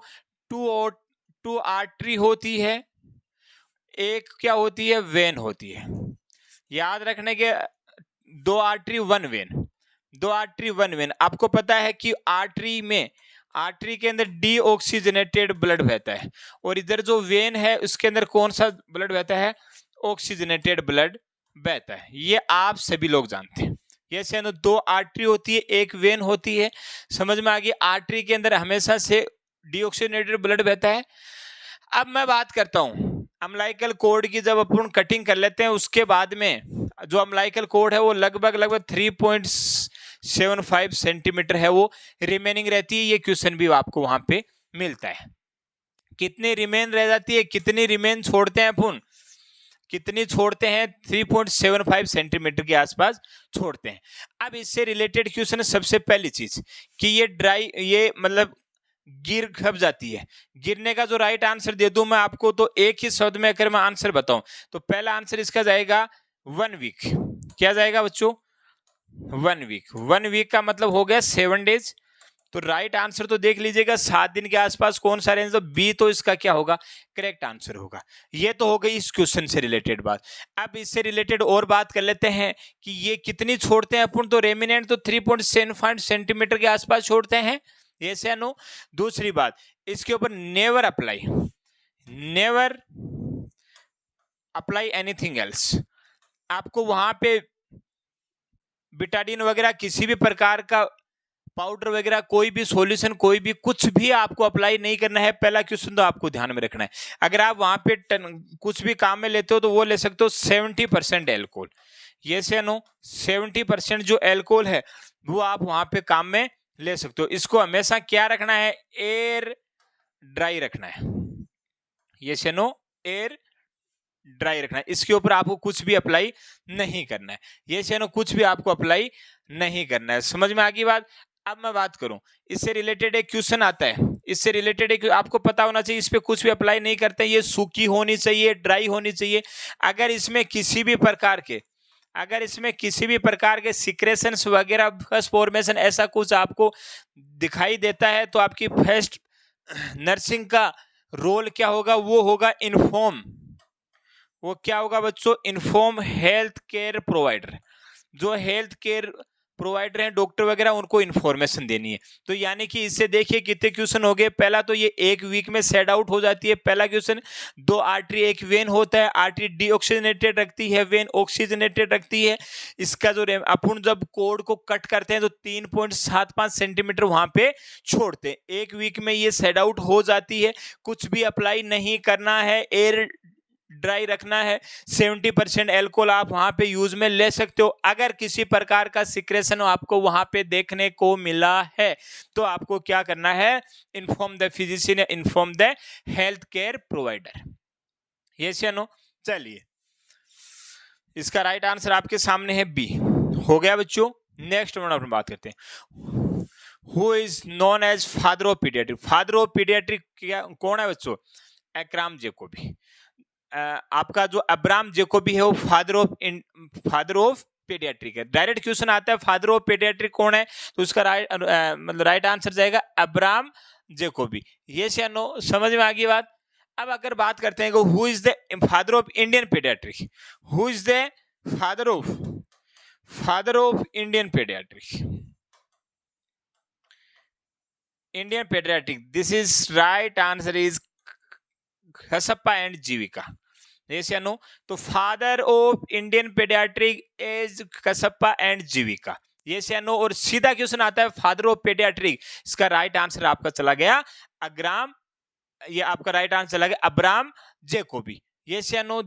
2 आर्टरी होती है, एक क्या होती है, वेन होती है। याद रखने के, 2 आर्टरी 1 वेन, 2 आर्टरी 1 वेन। आपको पता है कि आर्टरी के अंदर डीऑक्सीजनेटेड ब्लड बहता है और इधर जो वेन है उसके अंदर कौन सा ब्लड बहता है, ऑक्सीजनेटेड ब्लड बहता है। ये आप सभी लोग जानते हैं। जैसे 2 आर्टरी होती है, एक वेन होती है, समझ में आ गई। आर्टरी के अंदर हमेशा से डीऑक्सीजनेटेड ब्लड बहता है। अब मैं बात करता हूं अम्लाइकल कोड की, जब अपन कटिंग कर लेते हैं उसके बाद में जो अम्लाइकल कोड है वो लगभग 3.75 सेंटीमीटर है, वो रिमेनिंग रहती है। ये क्वेश्चन भी आपको वहां पे मिलता है, कितनी रिमेन रह जाती है, कितनी रिमेन छोड़ते हैं अपन, कितनी छोड़ते हैं, 3.75 सेंटीमीटर के आसपास छोड़ते हैं। अब इससे रिलेटेड क्वेश्चन, सबसे पहली चीज कि ये मतलब गिर कब जाती है, गिरने का जो राइट आंसर दे दूं मैं आपको, तो एक ही शब्द में अगर मैं आंसर बताऊं तो पहला आंसर इसका जाएगा 1 वीक। क्या जाएगा बच्चों, 1 वीक। 1 वीक का मतलब हो गया 7 डेज। तो राइट आंसर तो देख लीजिएगा 7 दिन के आसपास कौन सा रेंज, तो बी तो इसका क्या होगा, करेक्ट आंसर होगा। ये तो हो गई इस क्वेश्चन से रिलेटेड बात। अब इससे रिलेटेड और बात कर लेते हैं कि ये कितनी छोड़ते हैं अपन, तो रेमिनेंट तो 3.75 सेंटीमीटर के आसपास छोड़ते हैं, यस या नो। दूसरी बात, इसके ऊपर नेवर अप्लाई एनीथिंग एल्स। आपको वहां पे बिटाडीन वगैरह किसी भी प्रकार का पाउडर वगैरह, कोई भी सॉल्यूशन, कोई भी कुछ भी आपको अप्लाई नहीं करना है। पहला क्वेश्चन तो आपको ध्यान में रखना है। अगर आप वहां पे कुछ भी काम में लेते हो तो वो ले सकते हो 70% एल्कोहल, यस या नो। 70% जो एल्कोहल है वो आप वहां पे काम में ले सकते हो। इसको हमेशा क्या रखना है, एयर ड्राई रखना है, यस या नो, एयर ड्राई रखना है। इसके ऊपर आपको कुछ भी अप्लाई नहीं करना है, यस या नो, कुछ भी आपको अप्लाई नहीं करना है। समझ में आ गई बात। अब मैं बात करूं, इससे रिलेटेड एक क्वेश्चन आता है, इससे रिलेटेड एक आपको पता होना चाहिए, इस पे कुछ भी अप्लाई नहीं करते, ये सूखी होनी चाहिए, ड्राई होनी चाहिए। अगर इसमें किसी भी प्रकार के सिक्रेशंस वगैरह फर्स्ट फॉर्मेशन ऐसा कुछ आपको दिखाई देता है तो आपकी फर्स्ट नर्सिंग का रोल क्या होगा, वो होगा इन्फॉर्म। वो क्या होगा बच्चों, इन्फॉर्म हेल्थ केयर प्रोवाइडर। जो हेल्थ केयर प्रोवाइडर हैं, डॉक्टर वगैरह, उनको इन्फॉर्मेशन देनी है। तो यानी कि इससे देखिए कितने क्वेश्चन हो गए। पहला तो ये एक वीक में सेट आउट हो जाती है। पहला क्वेश्चन, 2 आर्टरी 1 वेन होता है, आर्टरी डीऑक्सीजनेटेड रखती है, वेन ऑक्सीजनेटेड रखती है। इसका जो अपन जब कोड को कट करते हैं तो 3.75 सेंटीमीटर वहां पे छोड़ते हैं। एक वीक में ये सेट आउट हो जाती है। कुछ भी अप्लाई नहीं करना है, एयर ड्राई रखना है। 70% एल्कोहल आप वहां पे यूज में ले सकते हो। अगर किसी प्रकार का सिक्रेशन आपको वहां पे देखने को मिला है तो आपको क्या करना है, inform the physician, inform the health care provider. Yes या नो? चलिए, इसका राइट आंसर आपके सामने है बी। हो गया बच्चों। नेक्स्ट वन अपन बात करते हैं, who is known as father of paediatric. Father of paediatric कौन है बच्चों? Abraham Jacobi. आपका जो अब्राहम जैकोबी है वो फादर ऑफ पीडियाट्रिक है। डायरेक्ट क्वेश्चन आता है फादर ऑफ पीडियाट्रिक कौन है, तो उसका राइट आंसर जाएगा अब्राहम जैकोबी। यस या नो? समझ में आ गई बात? अब अगर बात करते हैं who is the father of Indian paediatric, who is the father of Indian paediatric, this is right answer is Kashyapa and Jivaka. Yes या नो? तो father of Indian paediatric is Kashyapa and Jivaka. Yes या नो? और सीधा क्वेश्चन आता है father of paediatric, इसका right answer आपका चला गया अब्राहम, ये आपका राइट आंसर चला गया अब्राहम जैकोबी। यस या नो?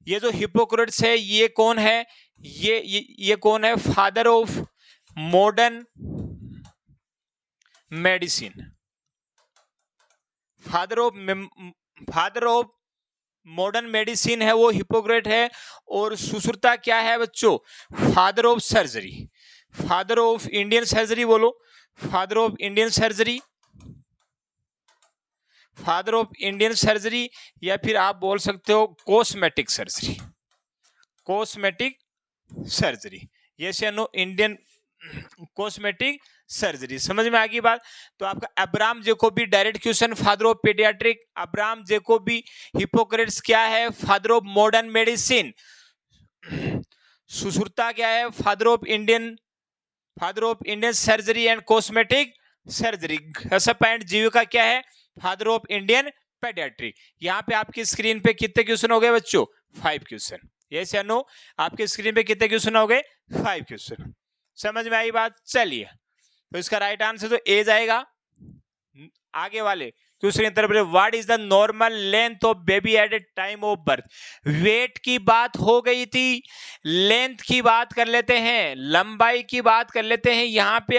ये जो हिप्पोक्रेट्स है ये कौन है? ये कौन है? Father of modern medicine. Father of modern medicine है वो हिप्पोक्रेट है। और सुश्रुता क्या है बच्चों? Father of surgery, father of Indian surgery. बोलो, father of Indian surgery, father of Indian surgery, या फिर आप बोल सकते हो cosmetic surgery, cosmetic surgery. Yes या नो? Indian cosmetic surgery. समझ में आ गई बात? तो आपका Abraham Jacobi direct question, father of paediatric Abraham Jacobi. Hippocrates क्या है? Father of modern medicine. Sushruta क्या है? Father of Indian surgery and cosmetic surgery. Kashyapa and Jivaka क्या है? Father of Indian paediatric. यहाँ पे आपकी स्क्रीन पे कितने क्वेश्चन हो गए बच्चों? 5 क्वेश्चन। यस या नो? आपके स्क्रीन पे कितने क्वेश्चन हो गए? 5 क्वेश्चन। समझ में आई बात? चलिए, तो इसका राइट आंसर तो ए जाएगा। आगे वाले क्वेश्चन की तरफ, what is the normal length of baby at a time of birth. Weight की बात हो गई थी, लेंथ की बात कर लेते हैं, लंबाई की बात कर लेते हैं। यहाँ पे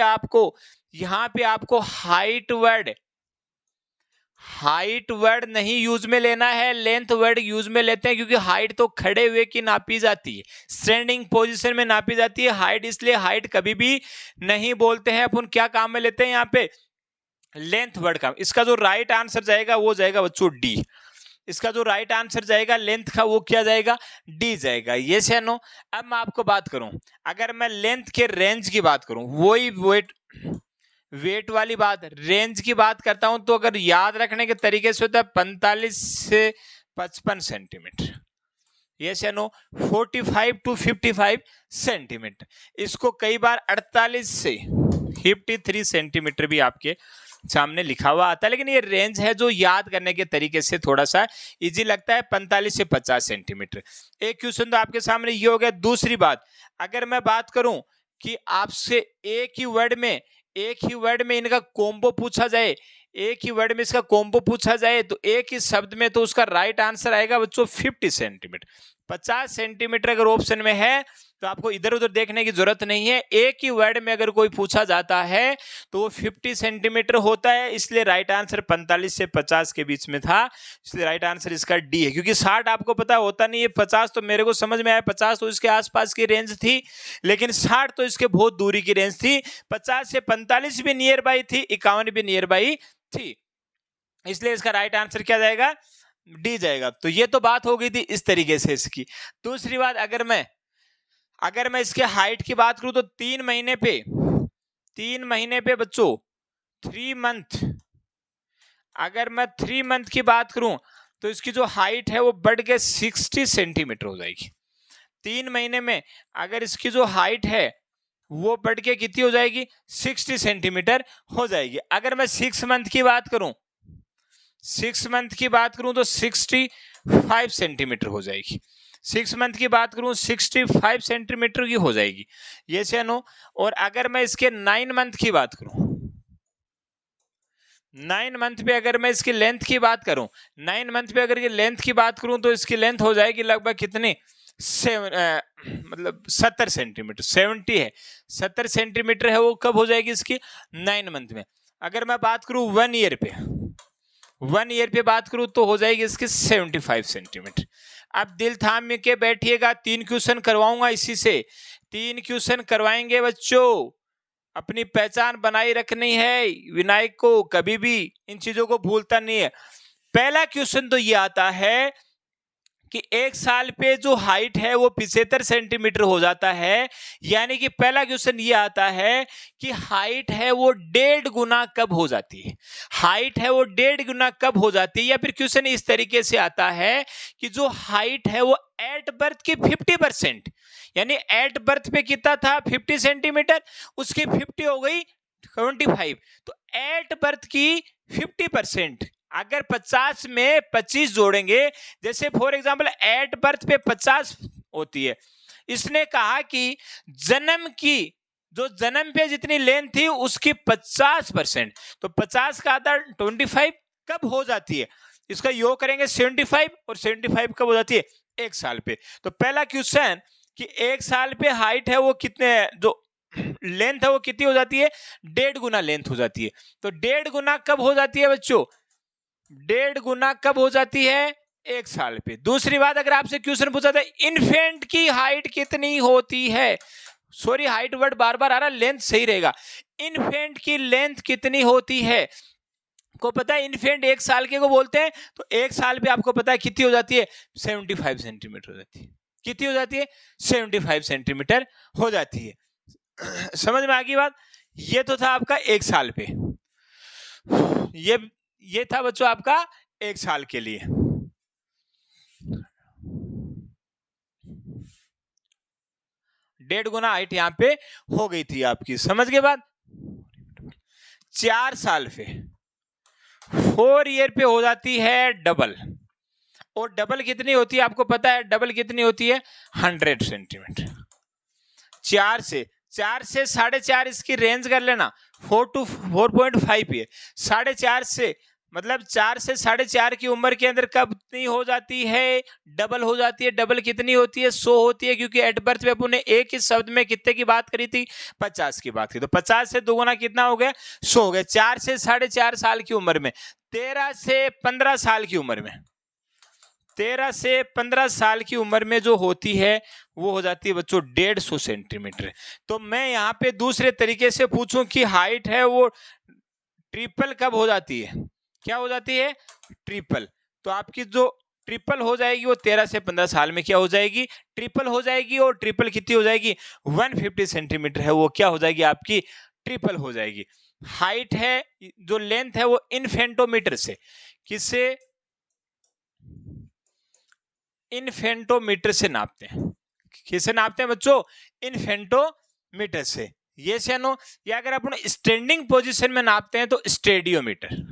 आपको हाइट वर्ड नहीं यूज में लेना है, लेंथ वर्ड यूज में लेते हैं, क्योंकि हाइट तो खड़े हुए की नापी जाती है, स्टैंडिंग पोजीशन में नापी जाती है। हाइट इसलिए हाइट कभी भी नहीं बोलते हैं अपन, क्या काम में लेते हैं यहाँ पे? लेंथ वर्ड का। इसका जो राइट आंसर जाएगा वो जाएगा बच्चों डी। इसका जो राइट आंसर जाएगा लेंथ का वो क्या जाएगा? डी जाएगा। यस या नो? अब मैं आपको बात करूं, अगर मैं लेंथ के रेंज की बात करूं, वही वेट वाली बात, रेंज की बात करता हूं, तो अगर याद रखने के तरीके से होता है 45 से 55 सेंटीमीटर। यस या नो? 45 to 55 centimetre. इसको कई बार 48 से 53 सेंटीमीटर भी आपके सामने लिखा हुआ आता है, लेकिन ये रेंज है जो याद करने के तरीके से थोड़ा सा इजी लगता है। 45 से 50 सेंटीमीटर। एक क्वेश्चन तो आपके सामने ये हो गया। दूसरी बात, अगर मैं बात करूं कि आपसे एक ही वर्ड में इनका कॉम्बो पूछा जाए, एक ही वर्ड में इसका कॉम्बो पूछा जाए, तो एक ही शब्द में, तो उसका राइट आंसर आएगा बच्चों 50 सेंटीमीटर। 50 सेंटीमीटर अगर ऑप्शन में है तो आपको इधर उधर देखने की जरूरत नहीं है। एक ही वर्ड में अगर कोई पूछा जाता है तो वो 50 सेंटीमीटर होता है, इसलिए राइट आंसर 45 से 50 के बीच में था, इसलिए राइट आंसर इसका डी है। क्योंकि 60 आपको पता होता नहीं है, 50 तो मेरे को समझ में आया, 50 तो इसके आसपास की रेंज थी, लेकिन 60 तो इसके बहुत दूरी की रेंज थी। 50 से 45 भी नियर बाई थी, 51 भी नियर बाई थी, इसलिए इसका राइट आंसर क्या जाएगा, डी जाएगा। तो ये तो बात हो गई थी इस तरीके से इसकी। दूसरी बात, अगर मैं इसके हाइट की बात करूं तो 3 महीने पे बच्चों 3 मंथ, अगर मैं 3 मंथ की बात करूं तो इसकी जो हाइट है वो बढ़ के 60 सेंटीमीटर हो जाएगी। 3 महीने में अगर इसकी जो हाइट है वो बढ़ के कितनी हो जाएगी, 60 सेंटीमीटर हो जाएगी। अगर मैं 6 मंथ की बात करूं तो 65 सेंटीमीटर हो जाएगी। 6 मंथ की बात करूं 65 सेंटीमीटर की हो जाएगी, ये से नो। और अगर मैं इसके 9 मंथ की बात करूं, 9 मंथ पे अगर मैं इसकी लेंथ की बात करूं, 9 मंथ पे अगर ये लेंथ की बात करूं तो इसकी लेंथ हो जाएगी लगभग कितनी, मतलब 70 सेंटीमीटर, 70 है, 70 सेंटीमीटर है, वो कब हो जाएगी इसकी, 9 मंथ में। अगर मैं बात करूं 1 ईयर पे बात करूं तो हो जाएगी इसकी 75 सेंटीमीटर। अब दिल थाम के बैठिएगा, 3 क्वेश्चन करवाऊंगा इसी से, 3 क्वेश्चन करवाएंगे बच्चों। अपनी पहचान बनाई रखनी है, विनायक को कभी भी इन चीजों को भूलता नहीं है। पहला क्वेश्चन तो ये आता है कि 1 साल पे जो हाइट है वो 75 सेंटीमीटर हो जाता है, यानी कि पहला क्वेश्चन ये आता है कि हाइट है वो 1.5 गुना कब हो जाती है, हाइट है वो 1.5 गुना कब हो जाती है। या फिर क्वेश्चन इस तरीके से आता है कि जो हाइट है वो एट बर्थ की 50%, यानी एट बर्थ पे कितना था 50 सेंटीमीटर, उसकी 50 हो गई 25, तो एट बर्थ की 50%, अगर 50 में 25 जोड़ेंगे, जैसे फॉर एग्जांपल एट बर्थ पे 50 होती है, इसने कहा कि जन्म पे जितनी लेंथ थी उसकी 50%, तो 50 का आधा 25 कब हो जाती है, इसका योग करेंगे 75, और 75 कब हो जाती है, 1 साल पे। तो पहला क्वेश्चन कि 1 साल पे हाइट है वो कितने, जो लेंथ है वो कितनी हो जाती है, 1.5 गुना लेंथ हो जाती है। तो 1.5 गुना कब हो जाती है बच्चों, 1.5 गुना कब हो जाती है, 1 साल पे। दूसरी बात, अगर आपसे क्वेश्चन पूछा था इन्फेंट की हाइट कितनी होती है, सॉरी हाइट वर्ड बार बार आ रहा, लेंथ सही रहेगा, इन्फेंट की लेंथ कितनी होती है, को पता है इन्फेंट 1 साल के को बोलते हैं, तो 1 साल पे आपको पता है कितनी हो जाती है, 75 सेंटीमीटर हो जाती है। कितनी हो जाती है, 75 सेंटीमीटर हो जाती है। समझ में आ गई बात। ये तो था आपका 1 साल पे, ये था बच्चों आपका 1 साल के लिए। डेढ़ गुना हाइट यहां पे हो गई थी आपकी, समझ गए बात। 4 साल पे 4 ईयर पे हो जाती है डबल, और डबल कितनी होती है आपको पता है, डबल कितनी होती है 100 सेंटीमीटर। 4 से 4.5 इसकी रेंज कर लेना, 4 to 4.5 है, 4.5 से मतलब 4 से 4.5 की उम्र के अंदर कब नहीं हो जाती है, डबल हो जाती है। डबल कितनी होती है, 100 होती है, क्योंकि एट बर्थ पे अपन ने एक ही शब्द में कितने की बात करी थी, 50 की बात की, तो 50 से 2 गुना कितना हो गया, 100 हो गया। 4 से 4.5 साल की उम्र में, 13 से 15 साल की उम्र में, 13 से 15 साल की उम्र में जो होती है वो हो जाती है बच्चों 150 सेंटीमीटर। तो मैं यहाँ पे दूसरे तरीके से पूछूं कि हाइट है वो ट्रिपल कब हो जाती है, क्या हो जाती है, ट्रिपल। तो आपकी जो ट्रिपल हो जाएगी वो 13 से 15 साल में क्या हो जाएगी, ट्रिपल हो जाएगी। और ट्रिपल कितनी हो जाएगी, 150 सेंटीमीटर है वो क्या हो जाएगी आपकी, ट्रिपल हो जाएगी। हाइट है जो लेंथ है वो इनफेंटोमीटर से, किससे, इनफेंटोमीटर से नापते हैं। किससे नापते हैं बच्चों, इनफेंटोमीटर से। ये से नो, या अगर अपन स्टैंडिंग पोजीशन में नापते हैं तो स्टेडियोमीटर।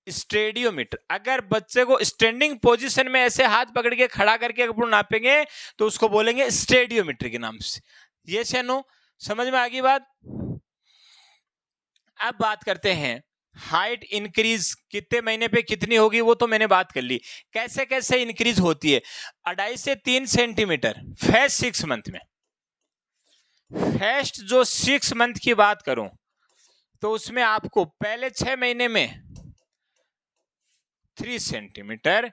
स्टेडियोमीटर, अगर बच्चे को स्टैंडिंग पोजीशन में ऐसे हाथ पकड़ के खड़ा करके अपन नापेंगे तो उसको बोलेंगे स्टेडियोमीटर के नाम से। ये से नो, समझ में आ गई बात। अब बात करते हैं हाइट इंक्रीज कितने महीने पे कितनी होगी, वो तो मैंने बात कर ली। कैसे कैसे इंक्रीज होती है, 2.5 से 3 सेंटीमीटर फर्स्ट 6 मंथ में, फर्स्ट जो 6 मंथ की बात करूं तो उसमें आपको पहले 6 महीने में 3 सेंटीमीटर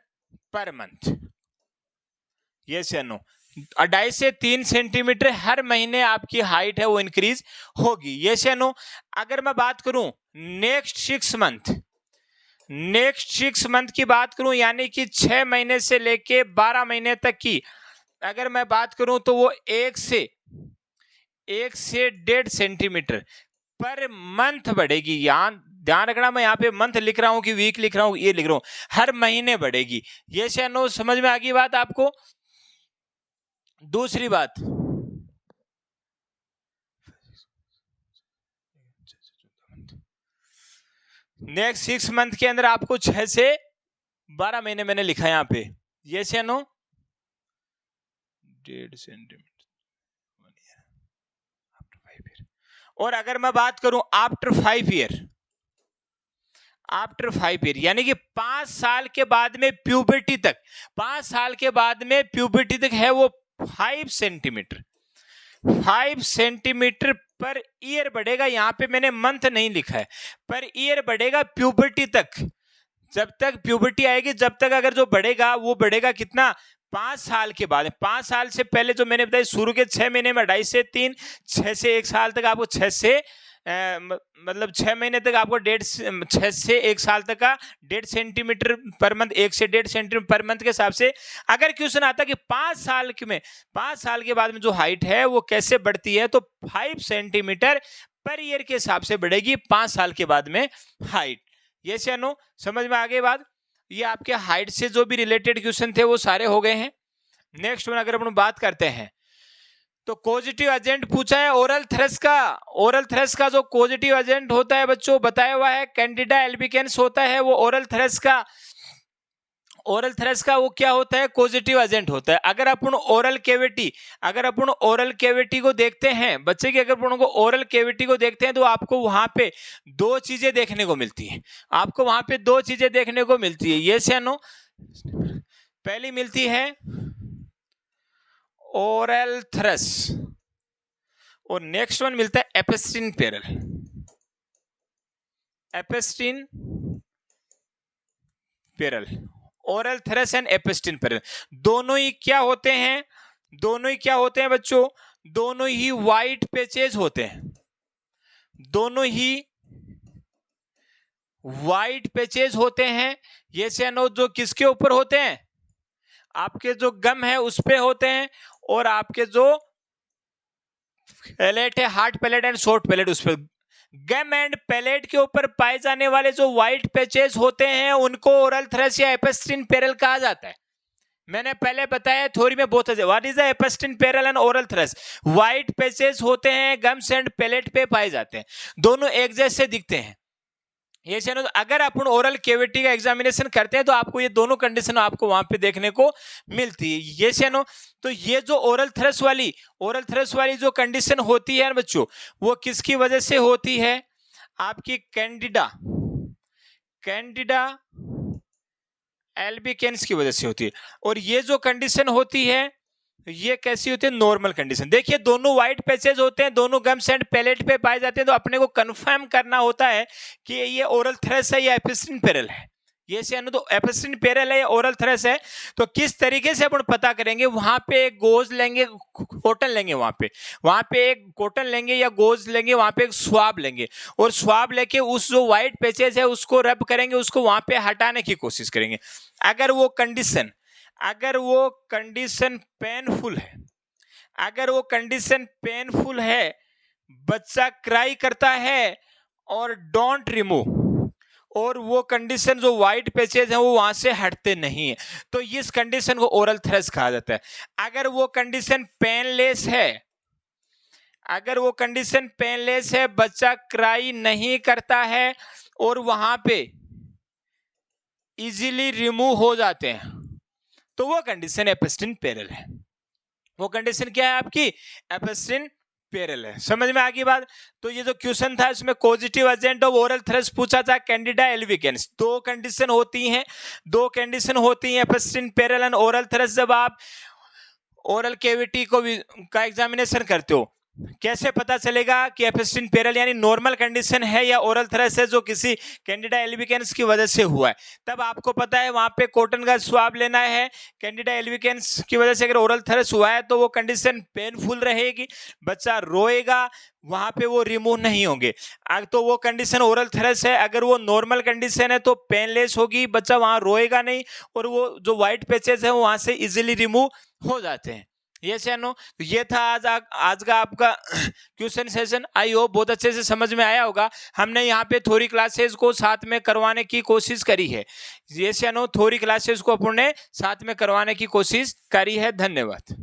पर मंथ, यस या नो, 2.5 से 3 सेंटीमीटर हर महीने आपकी हाइट है वो इंक्रीज होगी, यस या नो। अगर मैं बात करूं नेक्स्ट 6 मंथ की बात करूं, यानी कि 6 महीने से लेके 12 महीने तक की अगर मैं बात करूं तो वो 1 से 1.5 सेंटीमीटर पर मंथ बढ़ेगी। यहां ध्यान रखना, मैं यहाँ पे मंथ लिख रहा हूं कि वीक लिख रहा हूं, ये लिख रहा हूं, हर महीने बढ़ेगी, यस या नो। समझ में आ गई बात आपको? दूसरी बात, नेक्स्ट 6 मंथ के अंदर आपको 6 से 12 महीने मैंने लिखा है यहाँ पे, यस या नो, 1.5 सेंटीमीटर। और अगर मैं बात करूं आफ्टर 5 ईयर, यानी कि 5 साल के बाद में प्यूबर्टी तक, 5 साल के बाद में प्यूबर्टी तक है वो 5 सेंटीमीटर पर ईयर बढ़ेगा। यहां पे मैंने मंथ नहीं लिखा है, पर ईयर बढ़ेगा प्यूबर्टी तक, जब तक प्यूबर्टी आएगी, जब तक अगर जो बढ़ेगा वो बढ़ेगा कितना, 5 साल के बाद। 5 साल से पहले जो मैंने बताया शुरू के 6 महीने में 2.5 से 3, 6 से 1 साल तक आपको 6 से मतलब 6 महीने तक आपको 6 से 1 साल तक का 1.5 सेंटीमीटर पर मंथ, 1 से 1.5 सेंटीमीटर पर मंथ के हिसाब से अगर क्वेश्चन आता कि 5 साल के बाद में जो हाइट है वो कैसे बढ़ती है, तो 5 सेंटीमीटर पर ईयर के हिसाब से बढ़ेगी 5 साल के बाद में हाइट, यस या नो। समझ में आ गई बात? ये आपके हाइट से जो भी रिलेटेड क्वेश्चन थे वो सारे हो गए हैं। नेक्स्ट वन अगर अपन बात करते हैं तो पॉजिटिव एजेंट पूछा है ओरल थ्रस का जो पॉजिटिव एजेंट होता है बच्चों बताया हुआ है कैंडिडा एल्बिकेंस होता है वो ओरल थ्रस का वो क्या होता है, पॉजिटिव एजेंट होता है। अगर अपन ओरल कैविटी को देखते हैं बच्चे की, अगर अपन को ओरल कैविटी को देखते हैं तो आपको वहां पे 2 चीजें देखने को मिलती है, यस या नो। पहली मिलती है ओरल थ्रस और नेक्स्ट वन मिलता है एपेस्टिन पेरल, ओरल थ्रस एंड एपेस्टिन पेरल, दोनों ही क्या होते हैं बच्चों, दोनों ही वाइट पैचेज होते हैं, यस या नो। जो किसके ऊपर होते हैं, आपके जो गम है उस पे होते हैं, और आपके जो पैलेट है, hard palate and short palate, उस पर। गम एंड पैलेट के ऊपर पाए जाने वाले जो व्हाइट पैचेस होते हैं उनको ओरल थ्रस या एपेस्टिन पेरल कहा जाता है। मैंने पहले बताया थ्योरी में बहुत है, व्हाट इज द एपेस्टिन पेरल एंड ओरल थ्रस। व्हाइट पैचेस होते हैं, गम्स एंड पैलेट पे पाए जाते हैं, दोनों एक जैसे दिखते हैं, ये चैनल। तो अगर अपन ओरल कैविटी का एग्जामिनेशन करते हैं तो आपको ये दोनों कंडीशन आपको वहां पे देखने को मिलती है, ये चैनल। तो ये जो ओरल थ्रस वाली जो कंडीशन होती है बच्चों, वो किसकी वजह से होती है, आपकी कैंडिडा एल्बिकेंस की वजह से होती है। और ये जो कंडीशन होती है ये कैसी होती है, नॉर्मल कंडीशन। देखिए दोनों व्हाइट पैचेज होते हैं, दोनों गम्स एंड पैलेट पे पाए जाते हैं, तो अपने को कंफर्म करना होता है कि ये ओरल थ्रस है या एपेस्टिन पेरल है, ये से तो एपेस्टिन पेरल है या ओरल थ्रस है। तो किस तरीके से अपन पता करेंगे, वहां पे एक गोज लेंगे, कॉटन लेंगे, वहां पे एक कॉटन लेंगे या गोज लेंगे, वहां पे एक स्वाब लेंगे, और स्वाब लेके उस जो व्हाइट पैचेज है उसको रब करेंगे, उसको वहां पे हटाने की कोशिश करेंगे। अगर वो कंडीशन पेनफुल है, बच्चा क्राई करता है और डोंट रिमूव, और वो कंडीशन जो व्हाइट पैचेज है वो वहां से हटते नहीं है, तो इस कंडीशन को ओरल थ्रस कहा जाता है। अगर वो कंडीशन पेनलेस है, बच्चा क्राई नहीं करता है और वहां पे इजीली रिमूव हो जाते हैं, तो वो कंडीशन एपेस्टिन पेरल है। वो कंडीशन क्या है आपकी, एपेस्टिन पेरल है। समझ में आ गई बात? तो ये जो क्वेश्चन था इसमें पॉजिटिव एजेंट ऑफ ओरल थ्रस पूछा था, कैंडिडा एल्बिकेंस। दो कंडीशन होती हैं एपेस्टिन पेरल एंड ओरल थ्रस। जब आप ओरल कैविटी का एग्जामिनेशन करते हो कैसे पता चलेगा कि एफिस्टिन पेरल यानी नॉर्मल कंडीशन है या ओरल थ्रेश है जो किसी कैंडिडा एल्बिकेंस की वजह से हुआ है? तब आपको पता है वहां पे कॉटन का स्वाब लेना है। कैंडिडा एल्बिकेंस की वजह से अगर ओरल थ्रेश हुआ है तो वो कंडीशन पेनफुल रहेगी, बच्चा रोएगा, वहां पे वो रिमूव नहीं होंगे। तो वो कंडीशन ओरल थ्रेश है। अगर वो नॉर्मल कंडीशन है तो पेनलेस होगी, बच्चा वहां रोएगा नहीं और वो जो व्हाइट पैचेस है वहां से इजिली रिमूव हो जाते हैं। यस या नो? तो ये था आज का आपका क्वेश्चन सेशन। आई होप बहुत अच्छे से समझ में आया होगा। हमने यहाँ पे थ्योरी क्लासेस को साथ में करवाने की कोशिश करी है। यस या नो? थ्योरी क्लासेस को अपने साथ में करवाने की कोशिश करी है। धन्यवाद।